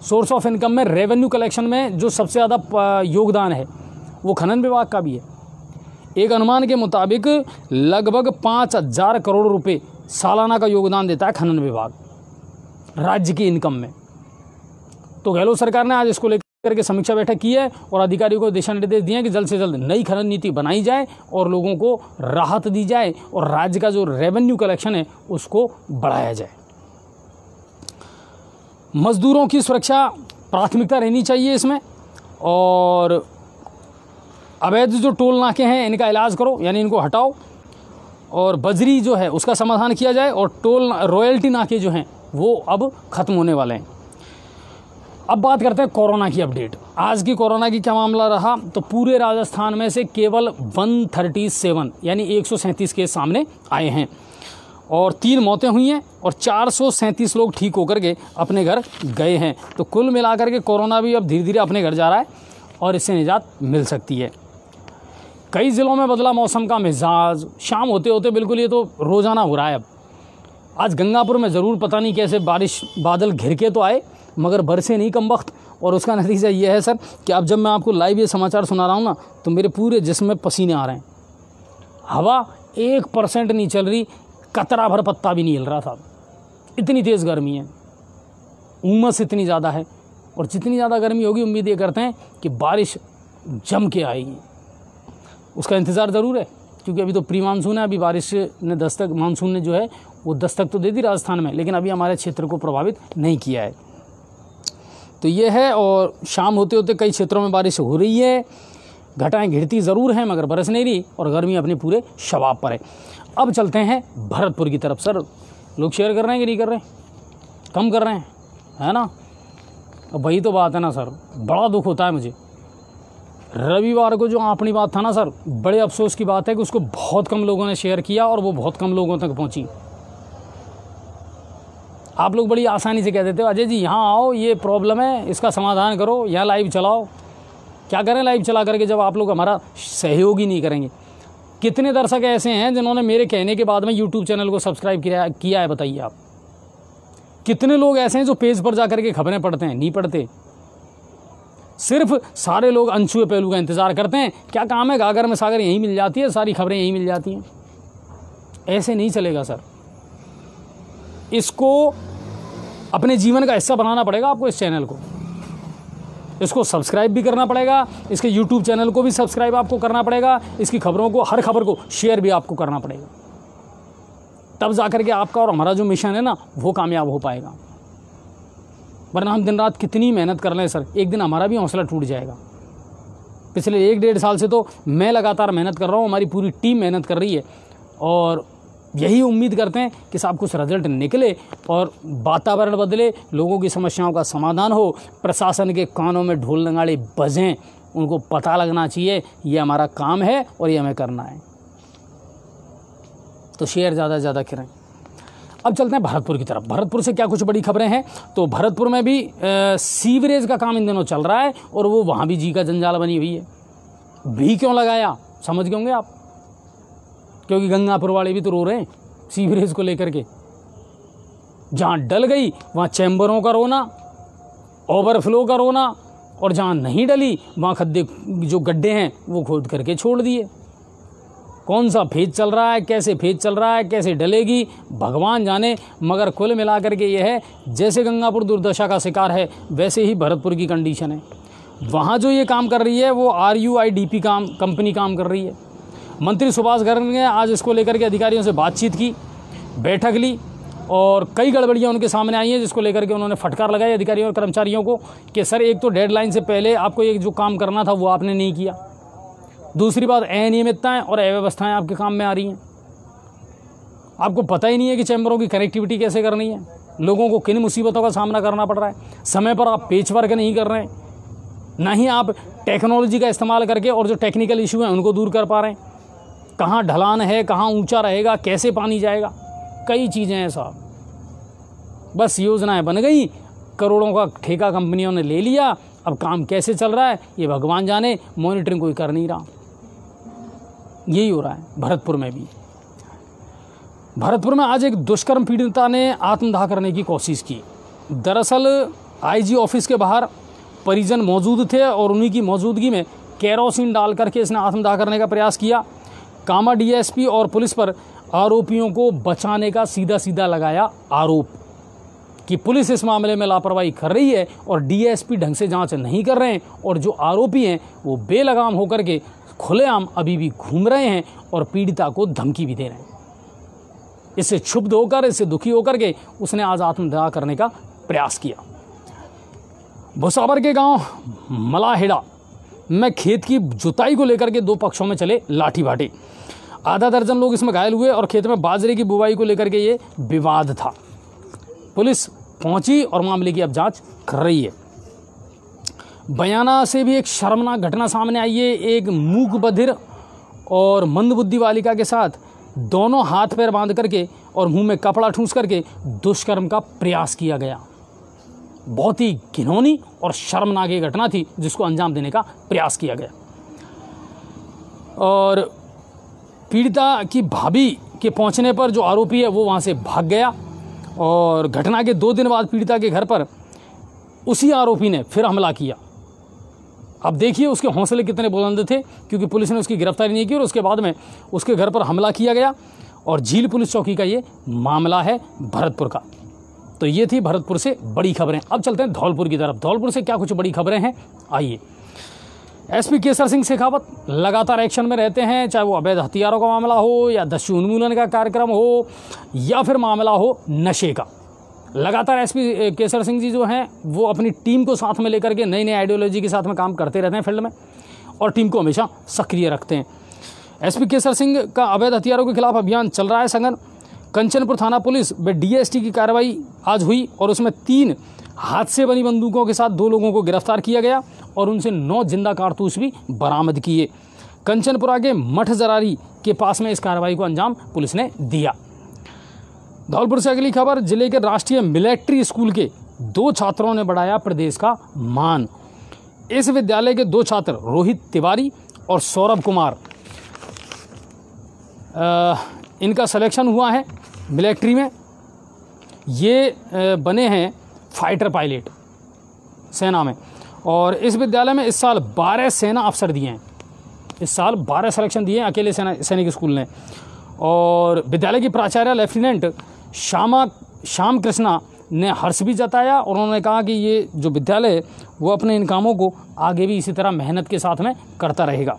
सोर्स ऑफ इनकम में, रेवेन्यू कलेक्शन में जो सबसे ज़्यादा योगदान है वो खनन विभाग का भी है। एक अनुमान के मुताबिक लगभग 5000 करोड़ रुपए सालाना का योगदान देता है खनन विभाग राज्य की इनकम में। तो गहलोत सरकार ने आज इसको लेकर के समीक्षा बैठक की है और अधिकारियों को दिशा निर्देश दिए हैं कि जल्द से जल्द नई खनन नीति बनाई जाए और लोगों को राहत दी जाए और राज्य का जो रेवेन्यू कलेक्शन है उसको बढ़ाया जाए। मजदूरों की सुरक्षा प्राथमिकता रहनी चाहिए इसमें, और अवैध जो टोल नाके हैं इनका इलाज करो, यानी इनको हटाओ, और बजरी जो है उसका समाधान किया जाए, और टोल रॉयल्टी नाके जो हैं वो अब ख़त्म होने वाले हैं। अब बात करते हैं कोरोना की अपडेट। आज की कोरोना की क्या मामला रहा, तो पूरे राजस्थान में से केवल 137 यानी 137 केस सामने आए हैं, और 3 मौतें हुई हैं और 437 लोग ठीक होकर के अपने घर गए हैं। तो कुल मिलाकर के कोरोना भी अब धीरे धीरे अपने घर जा रहा है और इससे निजात मिल सकती है। कई ज़िलों में बदला मौसम का मिजाज, शाम होते होते बिल्कुल ये तो रोज़ाना हो रहा है। अब आज गंगापुर में ज़रूर पता नहीं कैसे बारिश बादल घिर के तो आए मगर बरसे नहीं कम वक्त, और उसका नतीजा ये है सर कि अब जब मैं आपको लाइव ये समाचार सुना रहा हूँ ना तो मेरे पूरे जिस्म में पसीने आ रहे हैं। हवा 1% नहीं चल रही, कतरा भर पत्ता भी नहीं हिल रहा साहब, इतनी तेज़ गर्मी है, उमस इतनी ज़्यादा है। और जितनी ज़्यादा गर्मी होगी उम्मीद ये करते हैं कि बारिश जम के आएगी, उसका इंतज़ार ज़रूर है क्योंकि अभी तो प्री मानसून है। अभी बारिश ने दस्तक, मानसून ने जो है वो दस्तक तो दे दी राजस्थान में, लेकिन अभी हमारे क्षेत्र को प्रभावित नहीं किया है। तो ये है, और शाम होते होते कई क्षेत्रों में बारिश हो रही है, घटाएं घिरती ज़रूर हैं मगर बरस नहीं रही, और गर्मी अपने पूरे शबाब पर है। अब चलते हैं भरतपुर की तरफ। सर लोग शेयर कर रहे हैं कि नहीं कर रहे हैं? कम कर रहे हैं, है ना? अब वही तो बात है ना सर, बड़ा दुख होता है मुझे। रविवार को जो अपनी बात था ना सर, बड़े अफसोस की बात है कि उसको बहुत कम लोगों ने शेयर किया और वो बहुत कम लोगों तक पहुंची। आप लोग बड़ी आसानी से कह देते हो अजय जी यहाँ आओ, ये प्रॉब्लम है, इसका समाधान करो, यहाँ लाइव चलाओ। क्या करें लाइव चला करके जब आप लोग हमारा सहयोग ही नहीं करेंगे? कितने दर्शक ऐसे हैं जिन्होंने मेरे कहने के बाद में यूट्यूब चैनल को सब्सक्राइब किया है, बताइए आप? कितने लोग ऐसे हैं जो पेज पर जाकर के खबरें पढ़ते हैं? नहीं पढ़ते। सिर्फ सारे लोग अनछुए पहलू का इंतजार करते हैं। क्या काम है, गागर में सागर यहीं मिल जाती है, सारी खबरें यहीं मिल जाती हैं। ऐसे नहीं चलेगा सर, इसको अपने जीवन का हिस्सा बनाना पड़ेगा आपको। इस चैनल को, इसको सब्सक्राइब भी करना पड़ेगा, इसके यूट्यूब चैनल को भी सब्सक्राइब आपको करना पड़ेगा, इसकी खबरों को, हर खबर को शेयर भी आपको करना पड़ेगा। तब जाकर के आपका और हमारा जो मिशन है ना वो कामयाब हो पाएगा। वरना हम दिन रात कितनी मेहनत कर लें सर, एक दिन हमारा भी हौसला टूट जाएगा। पिछले 1-1.5 साल से तो मैं लगातार मेहनत कर रहा हूँ, हमारी पूरी टीम मेहनत कर रही है, और यही उम्मीद करते हैं कि साहब कुछ रिजल्ट निकले और वातावरण बदले, लोगों की समस्याओं का समाधान हो, प्रशासन के कानों में ढोल नगाड़े बजें, उनको पता लगना चाहिए ये हमारा काम है और ये हमें करना है। तो शेयर ज़्यादा से ज़्यादा करें। अब चलते हैं भरतपुर की तरफ। भरतपुर से क्या कुछ बड़ी खबरें हैं? तो भरतपुर में भी सीवरेज का काम इन दिनों चल रहा है और वो वहाँ भी जी का जंजाल बनी हुई है। भी क्यों लगाया समझ गए होंगे आप, क्योंकि गंगापुर वाले भी तो रो रहे हैं सीवरेज को लेकर के। जहाँ डल गई वहाँ चैम्बरों का रोना, ओवरफ्लो का रोना, और जहाँ नहीं डली वहाँ खड्डे, जो गड्ढे हैं वो खोद करके छोड़ दिए। कौन सा फेज चल रहा है, कैसे फेज चल रहा है, कैसे डलेगी भगवान जाने। मगर कुल मिलाकर के ये है, जैसे गंगापुर दुर्दशा का शिकार है वैसे ही भरतपुर की कंडीशन है। वहाँ जो ये काम कर रही है वो RUIDP कंपनी काम कर रही है। मंत्री सुभाष गर्ग ने आज इसको लेकर के अधिकारियों से बातचीत की, बैठक ली, और कई गड़बड़ियाँ उनके सामने आई हैं जिसको लेकर के उन्होंने फटकार लगाई अधिकारियों और कर्मचारियों को कि सर एक तो डेडलाइन से पहले आपको ये जो काम करना था वो आपने नहीं किया, दूसरी बात अनियमितताएं और अव्यवस्थाएं आपके काम में आ रही हैं, आपको पता ही नहीं है कि चैम्बरों की कनेक्टिविटी कैसे करनी है, लोगों को किन मुसीबतों का सामना करना पड़ रहा है, समय पर आप पेच वर्क नहीं कर रहे हैं, ना ही आप टेक्नोलॉजी का इस्तेमाल करके और जो टेक्निकल इशू हैं उनको दूर कर पा रहे हैं। कहाँ ढलान है, कहाँ ऊंचा रहेगा, कैसे पानी जाएगा, कई चीज़ें हैं साहब। बस योजनाएं बन गई, करोड़ों का ठेका कंपनियों ने ले लिया, अब काम कैसे चल रहा है ये भगवान जाने, मॉनिटरिंग कोई कर नहीं रहा। यही हो रहा है भरतपुर में भी। भरतपुर में आज एक दुष्कर्म पीड़िता ने आत्मदाह करने की कोशिश की। दरअसल IG ऑफिस के बाहर परिजन मौजूद थे और उन्हीं की मौजूदगी में केरोसिन डाल करके इसने आत्मदाह करने का प्रयास किया। कामा DSP और पुलिस पर आरोपियों को बचाने का सीधा सीधा लगाया आरोप कि पुलिस इस मामले में लापरवाही कर रही है और DSP ढंग से जांच नहीं कर रहे हैं, और जो आरोपी हैं वो बेलगाम होकर के खुलेआम अभी भी घूम रहे हैं और पीड़िता को धमकी भी दे रहे हैं। इससे क्षुब्ध होकर, इससे दुखी होकर के उसने आज आत्मदाह करने का प्रयास किया। भुसावर के गांव मलाहेड़ा में खेत की जुताई को लेकर के 2 पक्षों में चले लाठी बाटे। आधा दर्जन लोग इसमें घायल हुए और खेत में बाजरे की बुवाई को लेकर के ये विवाद था। पुलिस पहुंची और मामले की अब जांच कर रही है। बयाना से भी एक शर्मनाक घटना सामने आई है। एक मूक बधिर और मंदबुद्धि बालिका के साथ दोनों हाथ पैर बांध करके और मुंह में कपड़ा ठूंस करके दुष्कर्म का प्रयास किया गया। बहुत ही घिनौनी और शर्मनाक ये घटना थी जिसको अंजाम देने का प्रयास किया गया। और पीड़िता की भाभी के पहुंचने पर जो आरोपी है वो वहां से भाग गया और घटना के 2 दिन बाद पीड़िता के घर पर उसी आरोपी ने फिर हमला किया। अब देखिए उसके हौसले कितने बुलंद थे, क्योंकि पुलिस ने उसकी गिरफ्तारी नहीं की और उसके बाद में उसके घर पर हमला किया गया। और झील पुलिस चौकी का ये मामला है भरतपुर का। तो ये थी भरतपुर से बड़ी खबरें। अब चलते हैं धौलपुर की तरफ। धौलपुर से क्या कुछ बड़ी खबरें हैं, आइए। एसपी केसर सिंह शेखावत लगातार एक्शन में रहते हैं, चाहे वो अवैध हथियारों का मामला हो या दस्यु उन्मूलन का कार्यक्रम हो या फिर मामला हो नशे का। लगातार एसपी केसर सिंह जी जो हैं वो अपनी टीम को साथ में लेकर के नई नई आइडियोलॉजी के साथ में काम करते रहते हैं फील्ड में, और टीम को हमेशा सक्रिय रखते हैं। एसपी केसर सिंह का अवैध हथियारों के खिलाफ अभियान चल रहा है सघन। कंचनपुर थाना पुलिस व डीएसटी की कार्रवाई आज हुई और उसमें 3 हाथ से बनी बंदूकों के साथ 2 लोगों को गिरफ्तार किया गया और उनसे 9 जिंदा कारतूस भी बरामद किए। कंचनपुरा के मठ जरारी के पास में इस कार्रवाई को अंजाम पुलिस ने दिया। धौलपुर से अगली खबर, जिले के राष्ट्रीय मिलिट्री स्कूल के 2 छात्रों ने बढ़ाया प्रदेश का मान। इस विद्यालय के 2 छात्र रोहित तिवारी और सौरभ कुमार, इनका सिलेक्शन हुआ है मिलिट्री में। ये बने हैं फाइटर पायलट सेना में, और इस विद्यालय में इस साल 12 सेना अफसर दिए हैं। इस साल 12 सिलेक्शन दिए हैं अकेले सैनिक स्कूल ने। और विद्यालय की प्राचार्य लेफ्टिनेंट श्याम कृष्णा ने हर्ष भी जताया और उन्होंने कहा कि ये जो विद्यालय है वो अपने इन कामों को आगे भी इसी तरह मेहनत के साथ में करता रहेगा।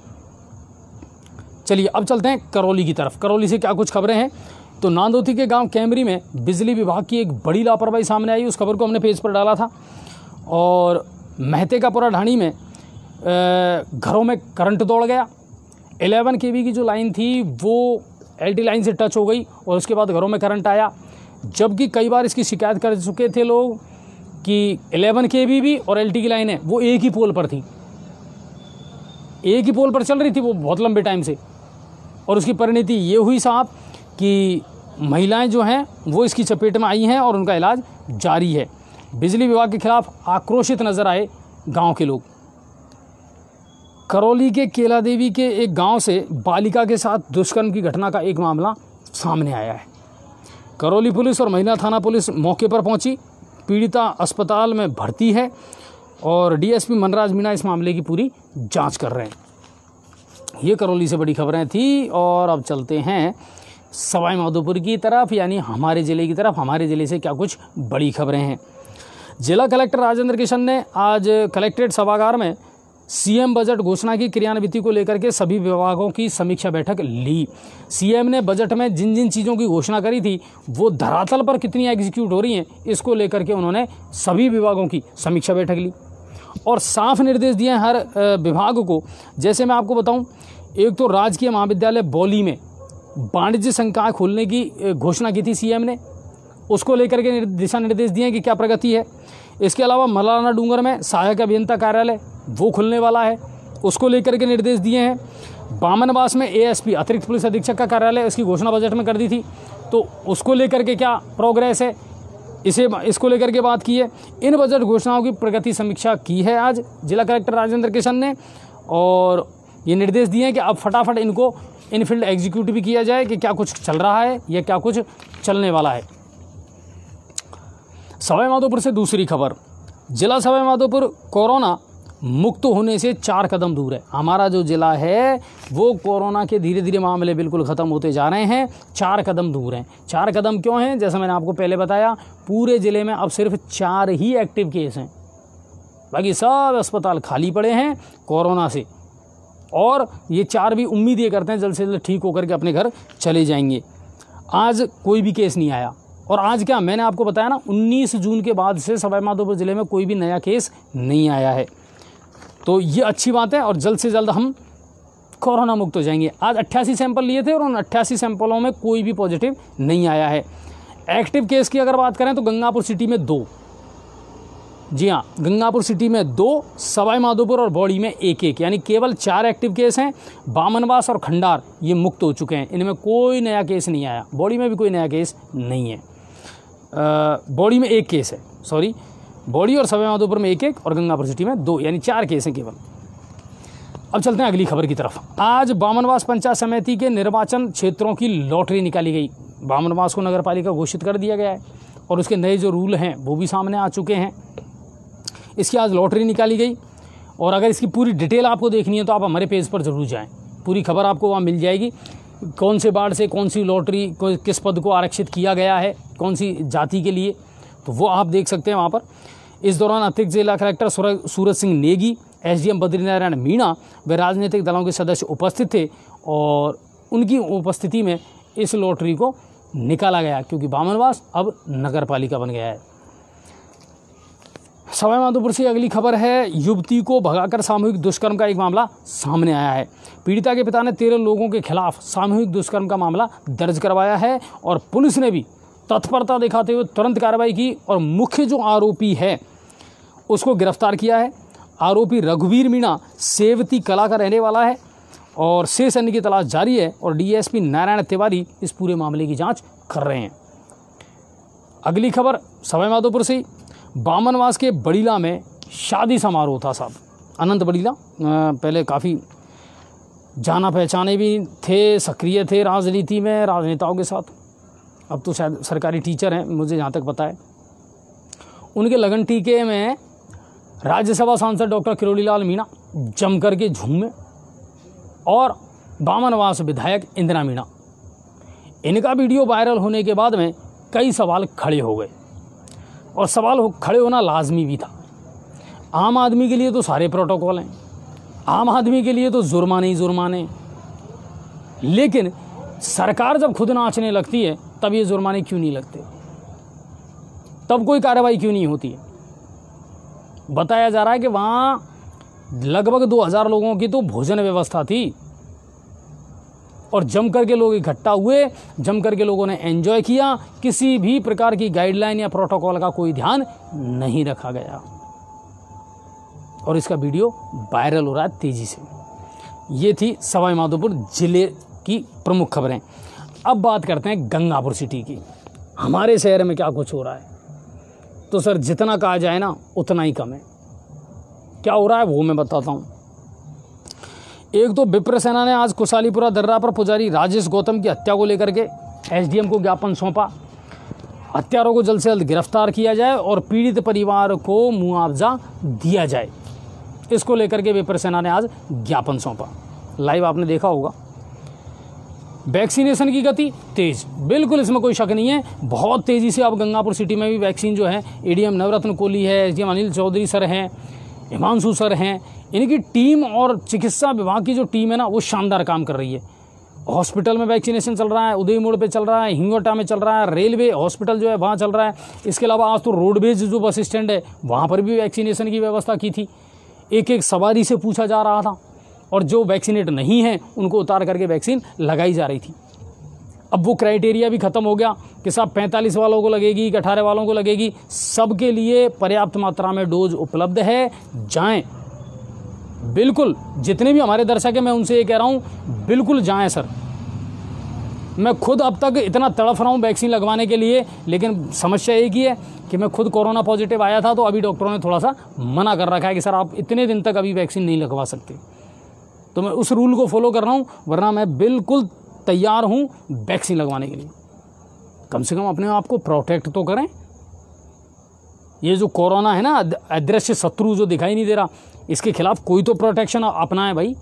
चलिए अब चलते हैं करौली की तरफ। करौली से क्या कुछ खबरें हैं, तो नांदोती के गांव कैमरी में बिजली विभाग की एक बड़ी लापरवाही सामने आई। उस खबर को हमने पेज पर डाला था। और महते का पुरा ढाणी में घरों में करंट दौड़ गया। 11 kV की जो लाइन थी वो LT लाइन से टच हो गई और उसके बाद घरों में करंट आया, जबकि कई बार इसकी शिकायत कर चुके थे लोग कि 11 kV भी और LT की लाइन है वो एक ही पोल पर थी, एक ही पोल पर चल रही थी वो बहुत लंबे टाइम से। और उसकी परिणति ये हुई साहब कि महिलाएं जो हैं वो इसकी चपेट में आई हैं और उनका इलाज जारी है। बिजली विभाग के खिलाफ आक्रोशित नजर आए गांव के लोग। करौली के केला देवी के एक गांव से बालिका के साथ दुष्कर्म की घटना का एक मामला सामने आया है। करौली पुलिस और महिला थाना पुलिस मौके पर पहुंची। पीड़िता अस्पताल में भर्ती है और डीएसपी मनराज मीणा इस मामले की पूरी जांच कर रहे हैं। ये करौली से बड़ी खबरें थी। और अब चलते हैं सवाई माधोपुर की तरफ, यानी हमारे ज़िले की तरफ। हमारे ज़िले से क्या कुछ बड़ी खबरें हैं। जिला कलेक्टर राजेंद्र किशन ने आज कलेक्ट्रेट सभागार में सीएम बजट घोषणा की क्रियान्विति को लेकर के सभी विभागों की समीक्षा बैठक ली। सीएम ने बजट में जिन जिन चीज़ों की घोषणा करी थी वो धरातल पर कितनी एग्जीक्यूट हो रही हैं, इसको लेकर के उन्होंने सभी विभागों की समीक्षा बैठक ली और साफ निर्देश दिए हर विभाग को। जैसे मैं आपको बताऊं, एक तो राजकीय महाविद्यालय बौली में वाणिज्य संकाय खोलने की घोषणा की थी सीएम ने, उसको लेकर के दिशा निर्देश दिए कि क्या प्रगति है। इसके अलावा मलाना डूंगर में सहायक अभियंता कार्यालय वो खुलने वाला है, उसको लेकर के निर्देश दिए हैं। बामनवास में एएसपी अतिरिक्त पुलिस अधीक्षक का कार्यालय, इसकी घोषणा बजट में कर दी थी, तो उसको लेकर के क्या प्रोग्रेस है इसको लेकर के बात की है। इन बजट घोषणाओं की प्रगति समीक्षा की है आज जिला कलेक्टर राजेंद्र किशन ने और ये निर्देश दिए हैं कि अब फटाफट इनको इन फील्ड एग्जीक्यूट भी किया जाए कि क्या कुछ चल रहा है या क्या कुछ चलने वाला है। सवाई माधोपुर से दूसरी खबर, जिला सवाई माधोपुर कोरोना मुक्त होने से 4 कदम दूर है। हमारा जो जिला है वो कोरोना के धीरे धीरे मामले बिल्कुल ख़त्म होते जा रहे हैं, 4 कदम दूर हैं। 4 कदम क्यों हैं? जैसा मैंने आपको पहले बताया, पूरे ज़िले में अब सिर्फ 4 ही एक्टिव केस हैं, बाकी सब अस्पताल खाली पड़े हैं कोरोना से। और ये 4 भी उम्मीद ये करते हैं जल्द से जल्द ठीक होकर के अपने घर चले जाएंगे। आज कोई भी केस नहीं आया। और आज क्या मैंने आपको बताया ना, 19 जून के बाद से सवाई माधोपुर ज़िले में कोई भी नया केस नहीं आया है, तो ये अच्छी बात है और जल्द से जल्द हम कोरोना मुक्त हो जाएंगे। आज 88 सैंपल लिए थे और उन 88 सैंपलों में कोई भी पॉजिटिव नहीं आया है। एक्टिव केस की अगर बात करें तो गंगापुर सिटी में 2, जी हाँ, गंगापुर सिटी में 2, सवाई माधोपुर और बौड़ी में 1-1, यानी केवल 4 एक्टिव केस हैं। बामनवास और खंडार ये मुक्त हो चुके हैं, इनमें कोई नया केस नहीं आया। बौड़ी में भी कोई नया केस नहीं है। बौड़ी में 1 केस है, सॉरी, बौड़ी और सवाई माधोपुर में 1-1 और गंगापुर सिटी में 2, यानी 4 केस हैं केवल। अब चलते हैं अगली खबर की तरफ। आज बामनवास पंचायत समिति के निर्वाचन क्षेत्रों की लॉटरी निकाली गई। बामनवास को नगर पालिका घोषित कर दिया गया है और उसके नए जो रूल हैं वो भी सामने आ चुके हैं। इसकी आज लॉटरी निकाली गई और अगर इसकी पूरी डिटेल आपको देखनी है तो आप हमारे पेज पर ज़रूर जाएं, पूरी खबर आपको वहाँ मिल जाएगी। कौन से वार्ड से कौन सी लॉटरी, किस पद को आरक्षित किया गया है, कौन सी जाति के लिए, तो वो आप देख सकते हैं वहाँ पर। इस दौरान अतिरिक्त जिला कलेक्टर सूरज सिंह नेगी, एसडीएम बद्रीनारायण मीणा व राजनीतिक दलों के सदस्य उपस्थित थे और उनकी उपस्थिति में इस लॉटरी को निकाला गया, क्योंकि बामनवास अब नगर पालिका बन गया है। सवाई माधोपुर से अगली खबर है, युवती को भगाकर सामूहिक दुष्कर्म का एक मामला सामने आया है। पीड़िता के पिता ने 13 लोगों के खिलाफ सामूहिक दुष्कर्म का मामला दर्ज करवाया है और पुलिस ने भी तत्परता दिखाते हुए तुरंत कार्रवाई की और मुख्य जो आरोपी है उसको गिरफ्तार किया है। आरोपी रघुवीर मीणा सेवती कला का रहने वाला है और शेष अन्य की तलाश जारी है और डीएसपी नारायण तिवारी इस पूरे मामले की जांच कर रहे हैं। अगली खबर सवाई माधोपुर से, बामनवास के बड़ीला में शादी समारोह था साहब। अनंत बड़ीला पहले काफ़ी जाना पहचाने भी थे, सक्रिय थे राजनीति में, राजनेताओं के साथ। अब तो शायद सरकारी टीचर हैं, मुझे जहाँ तक पता है। उनके लगन टीके में राज्यसभा सांसद डॉक्टर किरोड़ीलाल मीणा जमकर के झूमे और बामनवास विधायक इंदिरा मीणा। इनका वीडियो वायरल होने के बाद में कई सवाल खड़े हो गए और सवाल खड़े होना लाजमी भी था। आम आदमी के लिए तो सारे प्रोटोकॉल हैं, आम आदमी के लिए तो जुर्माने ही जुर्माने, लेकिन सरकार जब खुद नाचने लगती है तब ये जुर्माने क्यों नहीं लगते, तब कोई कार्रवाई क्यों नहीं होती है। बताया जा रहा है कि वहाँ लगभग 2000 लोगों की तो भोजन व्यवस्था थी और जम करके लोग इकट्ठा हुए, जम करके लोगों ने एंजॉय किया, किसी भी प्रकार की गाइडलाइन या प्रोटोकॉल का कोई ध्यान नहीं रखा गया और इसका वीडियो वायरल हो रहा है तेजी से। ये थी सवाई माधोपुर जिले की प्रमुख खबरें। अब बात करते हैं गंगापुर सिटी की। हमारे शहर में क्या कुछ हो रहा है, तो सर जितना कहा जाए ना उतना ही कम है। क्या हो रहा है वो मैं बताता हूँ। एक तो विप्र सेना ने आज कुशालीपुरा दर्रा पर पुजारी राजेश गौतम की हत्या को लेकर के एसडीएम को ज्ञापन सौंपा। हत्यारों को जल्द से जल्द गिरफ्तार किया जाए और पीड़ित परिवार को मुआवजा दिया जाए, इसको लेकर के विप्र सेना ने आज ज्ञापन सौंपा। लाइव आपने देखा होगा। वैक्सीनेशन की गति तेज, बिल्कुल इसमें कोई शक नहीं है। बहुत तेज़ी से अब गंगापुर सिटी में भी वैक्सीन जो है, एडीएम नवरत्न कोहली है, एसडीएम अनिल चौधरी सर हैं, हिमांशु सर हैं, इनकी टीम और चिकित्सा विभाग की जो टीम है ना वो शानदार काम कर रही है। हॉस्पिटल में वैक्सीनेशन चल रहा है, उदय मोड़ पे चल रहा है, हिंगोटा में चल रहा है, रेलवे हॉस्पिटल जो है वहाँ चल रहा है। इसके अलावा आज तो रोडवेज जो बस स्टैंड है वहाँ पर भी वैक्सीनेशन की व्यवस्था की थी। एक एक सवारी से पूछा जा रहा था और जो वैक्सीनेट नहीं है उनको उतार करके वैक्सीन लगाई जा रही थी। अब वो क्राइटेरिया भी ख़त्म हो गया कि साहब 45 वालों को लगेगी कि 18 वालों को लगेगी। सबके लिए पर्याप्त मात्रा में डोज उपलब्ध है, जाएं बिल्कुल। जितने भी हमारे दर्शक हैं मैं उनसे ये कह रहा हूँ बिल्कुल जाएं सर। मैं खुद अब तक इतना तड़फ रहा हूँ वैक्सीन लगवाने के लिए, लेकिन समस्या एक ही है कि मैं खुद कोरोना पॉजिटिव आया था तो अभी डॉक्टरों ने थोड़ा सा मना कर रखा है कि सर आप इतने दिन तक अभी वैक्सीन नहीं लगवा सकते। तो मैं उस रूल को फॉलो कर रहा हूँ, वरना मैं बिल्कुल तैयार हूँ वैक्सीन लगवाने के लिए। कम से कम अपने आप को प्रोटेक्ट तो करें। ये जो कोरोना है ना, अदृश्य शत्रु जो दिखाई नहीं दे रहा, इसके खिलाफ कोई तो प्रोटेक्शन अपनाए भाई।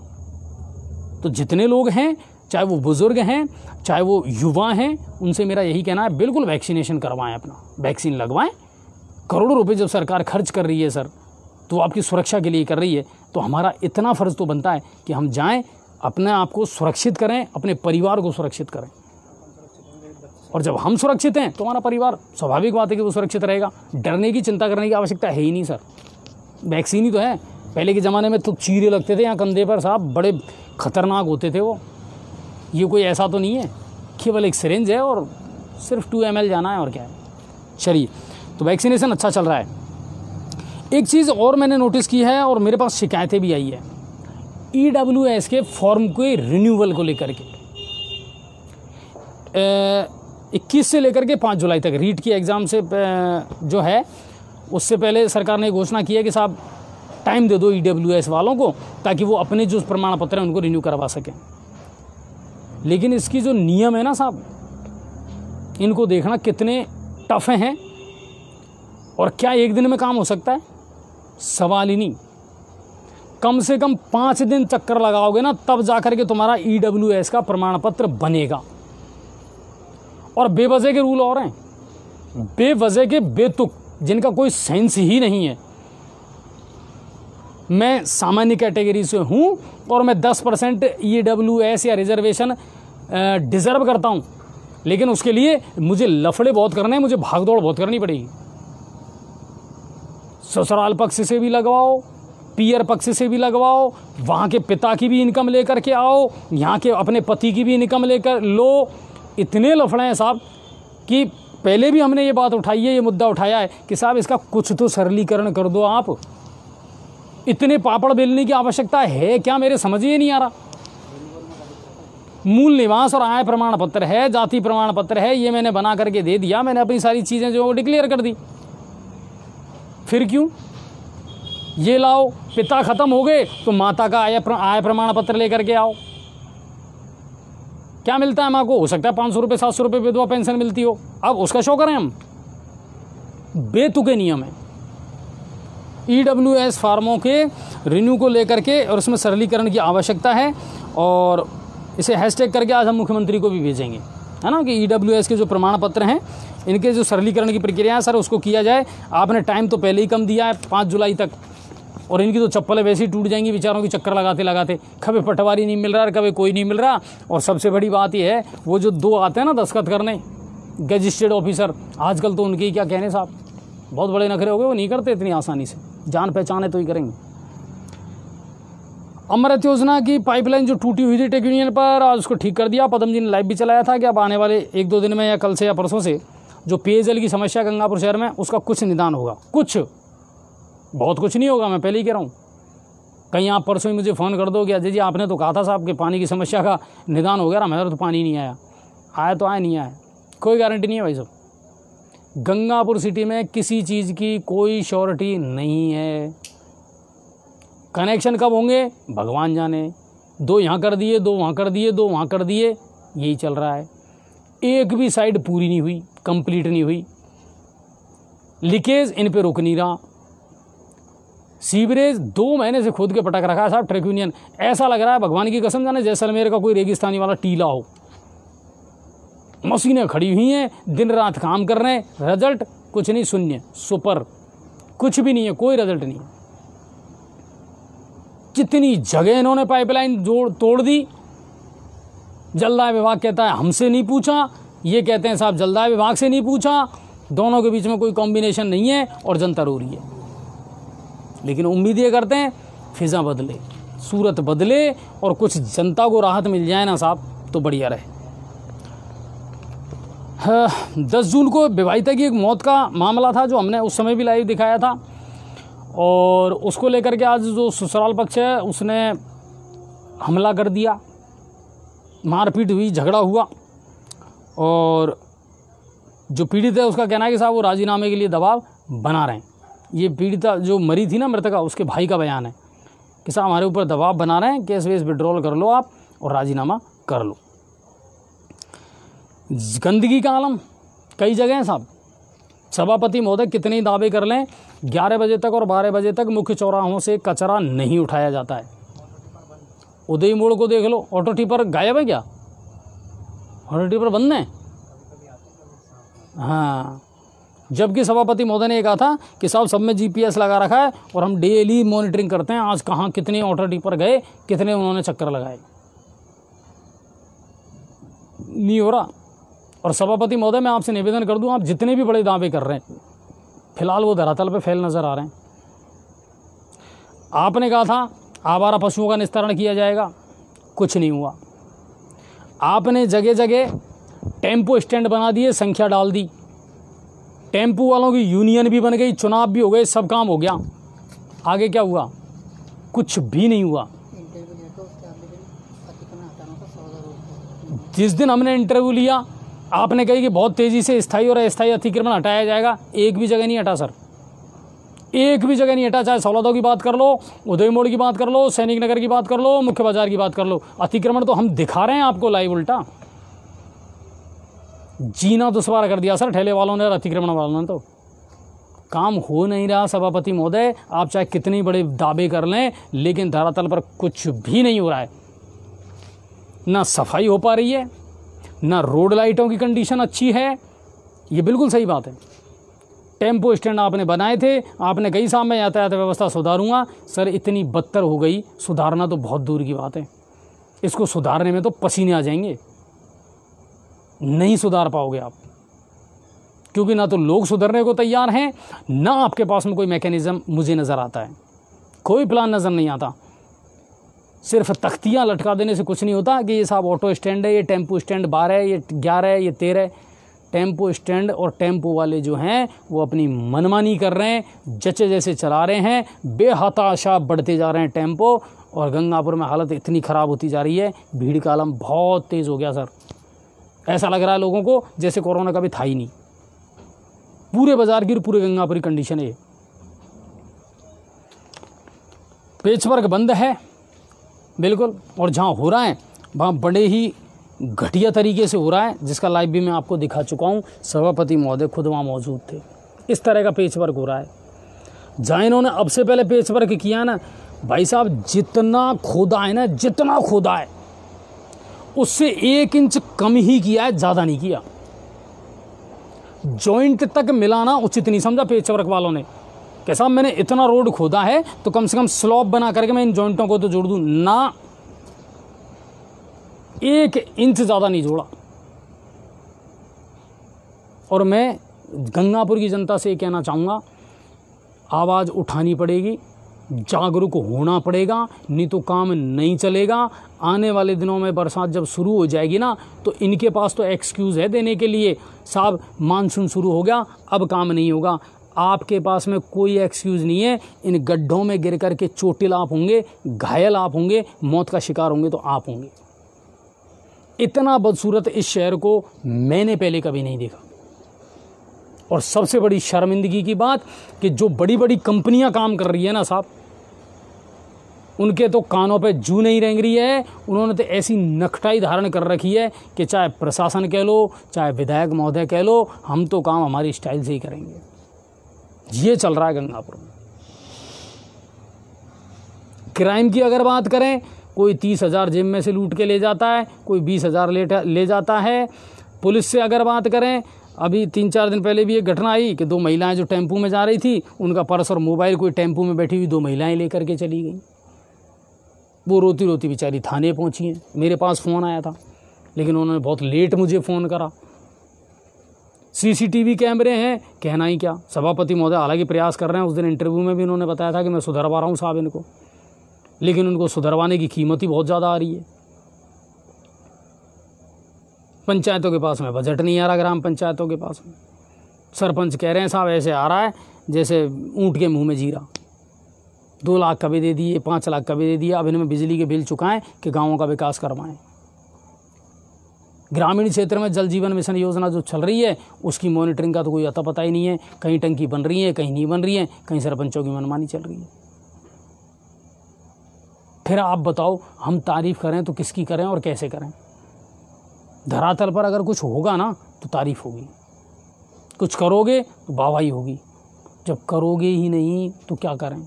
तो जितने लोग हैं, चाहे वो बुजुर्ग हैं चाहे वो युवा हैं, उनसे मेरा यही कहना है बिल्कुल वैक्सीनेशन करवाएं, अपना वैक्सीन लगवाएं। करोड़ों रुपए जब सरकार खर्च कर रही है सर, तो आपकी सुरक्षा के लिए कर रही है, तो हमारा इतना फ़र्ज़ तो बनता है कि हम जाएं, अपने आप को सुरक्षित करें, अपने परिवार को सुरक्षित करें। और जब हम सुरक्षित हैं तो हमारा परिवार, स्वाभाविक बात है कि वो सुरक्षित रहेगा। डरने की, चिंता करने की आवश्यकता है ही नहीं सर। वैक्सीन ही तो है। पहले के ज़माने में तो चीरे लगते थे यहाँ कंधे पर साहब, बड़े खतरनाक होते थे वो। ये कोई ऐसा तो नहीं है, केवल एक सिरिंज है और सिर्फ 2 ml जाना है और क्या है। चलिए, तो वैक्सीनेशन अच्छा चल रहा है। एक चीज़ और मैंने नोटिस की है और मेरे पास शिकायतें भी आई है EWS के फॉर्म के रिन्यूअल को लेकर के। 21 से लेकर के 5 जुलाई तक रीट की एग्ज़ाम से जो है उससे पहले सरकार ने घोषणा की है कि साहब टाइम दे दो EWS वालों को ताकि वो अपने जो प्रमाण पत्र हैं उनको रिन्यू करवा सकें। लेकिन इसकी जो नियम है ना साहब, इनको देखना कितने टफ हैं और क्या एक दिन में काम हो सकता है, सवाल ही नहीं। कम से कम 5 दिन चक्कर लगाओगे ना तब जाकर के तुम्हारा EWS का प्रमाण पत्र बनेगा। और बेवजह के रूल और हैं, बेवजह के बेतुक, जिनका कोई सेंस ही नहीं है। मैं सामान्य कैटेगरी से हूं और मैं 10% EWS या रिजर्वेशन डिजर्व करता हूं, लेकिन उसके लिए मुझे लफड़े बहुत करने हैं, मुझे भागदौड़ बहुत करनी पड़ेगी। ससुराल पक्ष से भी लगवाओ, पियर पक्ष से भी लगवाओ, वहाँ के पिता की भी इनकम लेकर के आओ, यहाँ के अपने पति की भी इनकम लेकर लो। इतने लफड़े हैं साहब कि पहले भी हमने ये बात उठाई है, ये मुद्दा उठाया है कि साहब इसका कुछ तो सरलीकरण कर दो आप। इतने पापड़ बेलने की आवश्यकता है क्या, मेरे समझ ही नहीं आ रहा। मूल निवास और आय प्रमाण पत्र है, जाति प्रमाण पत्र है, ये मैंने बना करके दे दिया, मैंने अपनी सारी चीज़ें जो डिक्लेयर कर दी। फिर क्यों ये लाओ, पिता खत्म हो गए तो माता का आय प्रमाण पत्र लेकर के आओ। क्या मिलता है माँ को, हो सकता है 500 रुपये 700 रुपये विधवा पेंशन मिलती हो, अब उसका शो करें हम। बेतुके नियम है EWS फार्मों के रिन्यू को लेकर के, और इसमें सरलीकरण की आवश्यकता है। और इसे हैशटैग करके आज हम मुख्यमंत्री को भी भेजेंगे, है ना, कि EWS के जो प्रमाण पत्र हैं इनके जो सरलीकरण की प्रक्रिया है सर उसको किया जाए। आपने टाइम तो पहले ही कम दिया है 5 जुलाई तक, और इनकी तो चप्पलें वैसे ही टूट जाएंगी बेचारों की, चक्कर लगाते लगाते। कभी पटवारी नहीं मिल रहा, कभी कोई नहीं मिल रहा। और सबसे बड़ी बात यह है वो जो 2 आते हैं ना दस्तखत करने, गजिस्ट्रेट ऑफिसर, आजकल तो उनके क्या कहने साहब, बहुत बड़े नखरे हो गए, वो नहीं करते इतनी आसानी से, जान पहचाने तो ही करेंगे। अमृत योजना की पाइपलाइन जो टूटी हुई थी टेक यूनियन पर, आज उसको ठीक कर दिया। पदम जी ने लाइव भी चलाया था कि अब आने वाले 1-2 दिन में या कल से या परसों से जो पेयजल की समस्या गंगापुर शहर में, उसका कुछ निदान होगा। कुछ, बहुत कुछ नहीं होगा, मैं पहले ही कह रहा हूँ। कहीं आप परसों ही मुझे फ़ोन कर दो कि अजय जी आपने तो कहा था साहब कि पानी की समस्या का निदान हो गया, हमारे तो पानी नहीं आया। आया तो आया, नहीं आया, कोई गारंटी नहीं है भाई साहब। गंगापुर सिटी में किसी चीज़ की कोई श्योरिटी नहीं है। कनेक्शन कब होंगे भगवान जाने। 2 यहाँ कर दिए, 2 वहाँ कर दिए, 2 वहाँ कर दिए, यही चल रहा है। एक भी साइड पूरी नहीं हुई, कंप्लीट नहीं हुई। लीकेज इन पे रुक नहीं रहा। सीवरेज 2 महीने से खोद के पटक रखा है साहब ट्रक यूनियन। ऐसा लग रहा है भगवान की कसम जाने जैसलमेर का कोई रेगिस्तानी वाला टीला हो। मशीनें खड़ी हुई हैं, दिन रात काम कर रहे हैं, रिजल्ट कुछ नहीं, शून्य, सुपर, कुछ भी नहीं है, कोई रिजल्ट नहीं। कितनी जगह इन्होंने पाइपलाइन तोड़ दी। जलदाय विभाग कहता है हमसे नहीं पूछा, ये कहते हैं साहब जलदाय विभाग से नहीं पूछा। दोनों के बीच में कोई कॉम्बिनेशन नहीं है और जनता रो रही है। लेकिन उम्मीद ये करते हैं फिजा बदले, सूरत बदले और कुछ जनता को राहत मिल जाए ना साहब तो बढ़िया रहे। 10 जून को विवाहिता की एक मौत का मामला था जो हमने उस समय भी लाइव दिखाया था, और उसको लेकर के आज जो ससुराल पक्ष है उसने हमला कर दिया, मारपीट हुई, झगड़ा हुआ। और जो पीड़ित है उसका कहना है कि साहब वो राजीनामे के लिए दबाव बना रहे हैं। ये पीड़िता जो मरी थी ना, मृतका, उसके भाई का बयान है कि साहब हमारे ऊपर दबाव बना रहे हैं, केस वेस विड्रॉल कर लो आप और राजीनामा कर लो। गंदगी का आलम कई जगह हैं साहब। सभापति महोदय कितने ही दावे कर लें, 11 बजे तक और 12 बजे तक मुख्य चौराहों से कचरा नहीं उठाया जाता है। उदय मोड़ को देख लो, ऑटो टिपर गायब है क्या, ऑटो टिपर बंद है। हाँ, जबकि सभापति महोदय ने कहा था कि साहब सब में GPS लगा रखा है और हम डेली मॉनिटरिंग करते हैं, आज कहाँ कितने ऑटो टिपर गए, कितने उन्होंने चक्कर लगाए। नहीं हो रहा। और सभापति महोदय मैं आपसे निवेदन कर दूं, आप जितने भी बड़े दावे कर रहे हैं फिलहाल वो धरातल पे फैल नज़र आ रहे हैं। आपने कहा था आवारा पशुओं का निस्तारण किया जाएगा, कुछ नहीं हुआ। आपने जगह जगह टेम्पो स्टैंड बना दिए, संख्या डाल दी, टेम्पो वालों की यूनियन भी बन गई, चुनाव भी हो गए, सब काम हो गया, आगे क्या हुआ? कुछ भी नहीं हुआ। जिस दिन हमने इंटरव्यू लिया आपने कही कि बहुत तेज़ी से स्थायी और अस्थायी अतिक्रमण हटाया जाएगा, एक भी जगह नहीं हटा सर, एक भी जगह नहीं हटा। चाहे सौलदों की बात कर लो, उदय मोड़ की बात कर लो, सैनिक नगर की बात कर लो, मुख्य बाजार की बात कर लो, अतिक्रमण तो हम दिखा रहे हैं आपको लाइव। उल्टा जीना दुश्वार कर दिया सर ठेले वालों ने और अतिक्रमण वालों ने। तो काम हो नहीं रहा सभापति महोदय, आप चाहे कितनी बड़े दावे कर लें, लेकिन धरातल पर कुछ भी नहीं हो रहा है। ना सफाई हो पा रही है, ना रोड लाइटों की कंडीशन अच्छी है। ये बिल्कुल सही बात है। टेम्पो स्टैंड आपने बनाए थे, आपने कई साल में यातायात व्यवस्था सुधारूंगा। सर इतनी बदतर हो गई, सुधारना तो बहुत दूर की बात है। इसको सुधारने में तो पसीने आ जाएंगे, नहीं सुधार पाओगे आप, क्योंकि ना तो लोग सुधरने को तैयार हैं, ना आपके पास में कोई मैकेनिज्म मुझे नज़र आता है, कोई प्लान नज़र नहीं आता। सिर्फ तख्तियाँ लटका देने से कुछ नहीं होता कि ये साहब ऑटो स्टैंड है, ये टेम्पो स्टैंड 12 है, ये 11 है, ये 13 है। टेम्पो स्टैंड और टेम्पो वाले जो हैं वो अपनी मनमानी कर रहे हैं, जचे जैसे चला रहे हैं, बेहताशा बढ़ते जा रहे हैं टेम्पो। और गंगापुर में हालत इतनी ख़राब होती जा रही है, भीड़ का आलम बहुत तेज़ हो गया सर। ऐसा लग रहा है लोगों को जैसे कोरोना कभी था ही नहीं। पूरे बाजार की, पूरे गंगापुर की कंडीशन है। पेचवर्क बंद है बिल्कुल, और जहाँ हो रहा है वहाँ बड़े ही घटिया तरीके से हो रहा है, जिसका लाइव भी मैं आपको दिखा चुका हूँ। सभापति महोदय खुद वहाँ मौजूद थे। इस तरह का पेचवर्क हो रहा है। जहाँ इन्होंने अब से पहले पेचवर्क किया ना भाई साहब, जितना खोदा है ना, जितना खोदा है उससे 1 इंच कम ही किया है, ज़्यादा नहीं किया। जॉइंट तक मिलाना उचित नहीं समझा पेचवर्क वालों ने। कैसा मैंने इतना रोड खोदा है तो कम से कम स्लॉप बना करके मैं इन जॉइंटों को तो जोड़ दूं ना, 1 इंच ज़्यादा नहीं जोड़ा। और मैं गंगापुर की जनता से ये कहना चाहूँगा, आवाज़ उठानी पड़ेगी, जागरूक होना पड़ेगा, नहीं तो काम नहीं चलेगा। आने वाले दिनों में बरसात जब शुरू हो जाएगी ना, तो इनके पास तो एक्सक्यूज़ है देने के लिए, साहब मानसून शुरू हो गया अब काम नहीं होगा। आपके पास में कोई एक्सक्यूज़ नहीं है। इन गड्ढों में गिर कर के चोटिल आप होंगे, घायल आप होंगे, मौत का शिकार होंगे तो आप होंगे। इतना बदसूरत इस शहर को मैंने पहले कभी नहीं देखा। और सबसे बड़ी शर्मिंदगी की बात कि जो बड़ी बड़ी कंपनियां काम कर रही है ना साहब, उनके तो कानों पे जू नहीं रेंग रही है। उन्होंने तो ऐसी नखटाई धारण कर रखी है कि चाहे प्रशासन कह लो, चाहे विधायक महोदय कह लो, हम तो काम हमारी स्टाइल से ही करेंगे। ये चल रहा है गंगापुर में। क्राइम की अगर बात करें, कोई 30,000 जेब में से लूट के ले जाता है, कोई 20,000 ले जाता है। पुलिस से अगर बात करें, अभी 3-4 दिन पहले भी एक घटना आई कि 2 महिलाएं जो टेम्पू में जा रही थी, उनका पर्स और मोबाइल कोई टेम्पू में बैठी हुई 2 महिलाएं लेकर के चली गई। वो रोती रोती बेचारी थाने पहुंची हैं। मेरे पास फ़ोन आया था, लेकिन उन्होंने बहुत लेट मुझे फ़ोन करा। सीसीटीवी कैमरे हैं, कहना ही क्या। सभापति महोदय हालांकि प्रयास कर रहे हैं। उस दिन इंटरव्यू में भी उन्होंने बताया था कि मैं सुधरवा रहा हूँ साहब इनको, लेकिन उनको सुधरवाने की कीमत ही बहुत ज़्यादा आ रही है। पंचायतों के पास में बजट नहीं आ रहा, ग्राम पंचायतों के पास में। सरपंच कह रहे हैं साहब ऐसे आ रहा है जैसे ऊँट के मुँह में जीरा। 2 लाख का भी दे दिए, 5 लाख का भी दे दिया। अब इनमें बिजली के बिल चुकाएं कि गाँवों का विकास करवाएं। ग्रामीण क्षेत्र में जल जीवन मिशन योजना जो चल रही है, उसकी मॉनिटरिंग का तो कोई अता पता ही नहीं है। कहीं टंकी बन रही है, कहीं नहीं बन रही है, कहीं सरपंचों की मनमानी चल रही है। फिर आप बताओ, हम तारीफ़ करें तो किसकी करें और कैसे करें? धरातल पर अगर कुछ होगा ना तो तारीफ़ होगी, कुछ करोगे तो वाहवाही होगी। जब करोगे ही नहीं तो क्या करें?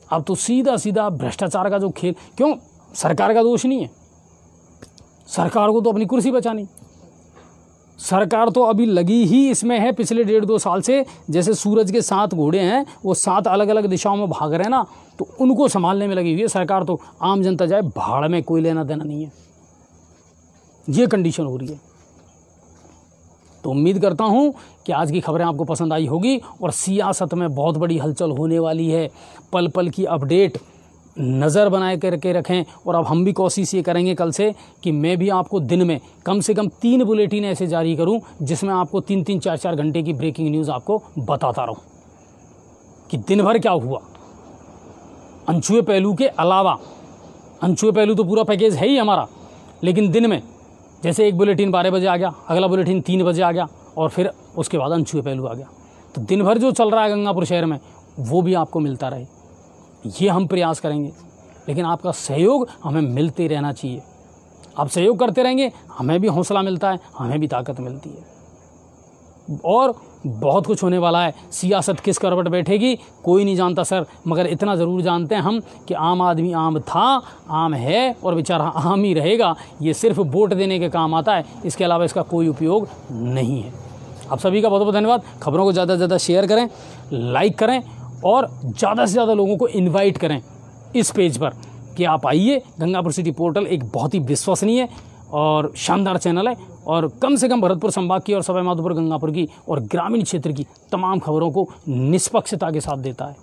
अब तो सीधा सीधा भ्रष्टाचार का जो खेल, क्यों सरकार का दोष नहीं है। सरकार को तो अपनी कुर्सी बचानी। सरकार तो अभी लगी ही इसमें है पिछले 1.5-2 साल से। जैसे सूरज के 7 घोड़े हैं, वो 7 अलग अलग दिशाओं में भाग रहे हैं ना, तो उनको संभालने में लगी हुई है सरकार। तो आम जनता जाए भाड़ में, कोई लेना देना नहीं है। ये कंडीशन हो रही है। तो उम्मीद करता हूँ कि आज की खबरें आपको पसंद आई होगी। और सियासत में बहुत बड़ी हलचल होने वाली है। पल पल की अपडेट नज़र बनाए करके रखें। और अब हम भी कोशिश ये करेंगे कल से कि मैं भी आपको दिन में कम से कम 3 बुलेटिन ऐसे जारी करूं, जिसमें आपको 3-3, 4-4 घंटे की ब्रेकिंग न्यूज़ आपको बताता रहूं। कि दिन भर क्या हुआ। अनछुए पहलू के अलावा, अनछुए पहलू तो पूरा पैकेज है ही हमारा, लेकिन दिन में जैसे एक बुलेटिन 12 बजे आ गया, अगला बुलेटिन 3 बजे आ गया, और फिर उसके बाद अनछुए पहलू आ गया। तो दिन भर जो चल रहा है गंगापुर शहर में वो भी आपको मिलता रहे, ये हम प्रयास करेंगे। लेकिन आपका सहयोग हमें मिलते रहना चाहिए। आप सहयोग करते रहेंगे, हमें भी हौसला मिलता है, हमें भी ताकत मिलती है, और बहुत कुछ होने वाला है। सियासत किस करवट बैठेगी कोई नहीं जानता सर, मगर इतना ज़रूर जानते हैं हम कि आम आदमी आम था, आम है और बेचारा आम ही रहेगा। ये सिर्फ वोट देने के काम आता है, इसके अलावा इसका कोई उपयोग नहीं है। आप सभी का बहुत बहुत धन्यवाद। खबरों को ज़्यादा से ज़्यादा शेयर करें, लाइक करें, और ज़्यादा से ज़्यादा लोगों को इन्वाइट करें इस पेज पर कि आप आइए। गंगापुर सिटी पोर्टल एक बहुत ही विश्वसनीय और शानदार चैनल है, और कम से कम भरतपुर संभाग की और सवाई माधोपुर गंगापुर की और ग्रामीण क्षेत्र की तमाम खबरों को निष्पक्षता के साथ देता है,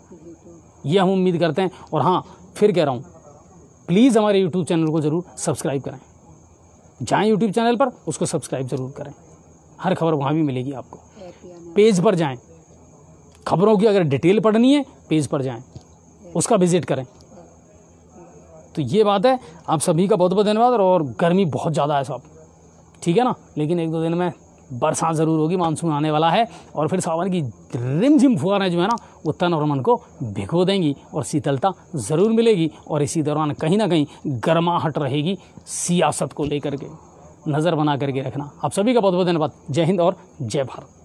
ये हम उम्मीद करते हैं। और हाँ, फिर कह रहा हूँ, प्लीज़ हमारे यूट्यूब चैनल को ज़रूर सब्सक्राइब करें। जाएँ यूट्यूब चैनल पर, उसको सब्सक्राइब ज़रूर करें, हर खबर वहाँ भी मिलेगी आपको। पेज पर जाएँ, खबरों की अगर डिटेल पढ़नी है पेज पर जाएँ, उसका विजिट करें। तो ये बात है। आप सभी का बहुत बहुत धन्यवाद। और गर्मी बहुत ज़्यादा है साहब, ठीक है ना, लेकिन 1-2 दिन में बरसात ज़रूर होगी, मानसून आने वाला है, और फिर सावन की रिमझिम फुहारें जो है ना वो तन और मन को भिगो देंगी, और शीतलता ज़रूर मिलेगी। और इसी दौरान कहीं ना कहीं गर्माहट रहेगी सियासत को लेकर के, नज़र बना करके रखना। आप सभी का बहुत बहुत धन्यवाद। जय हिंद और जय भारत।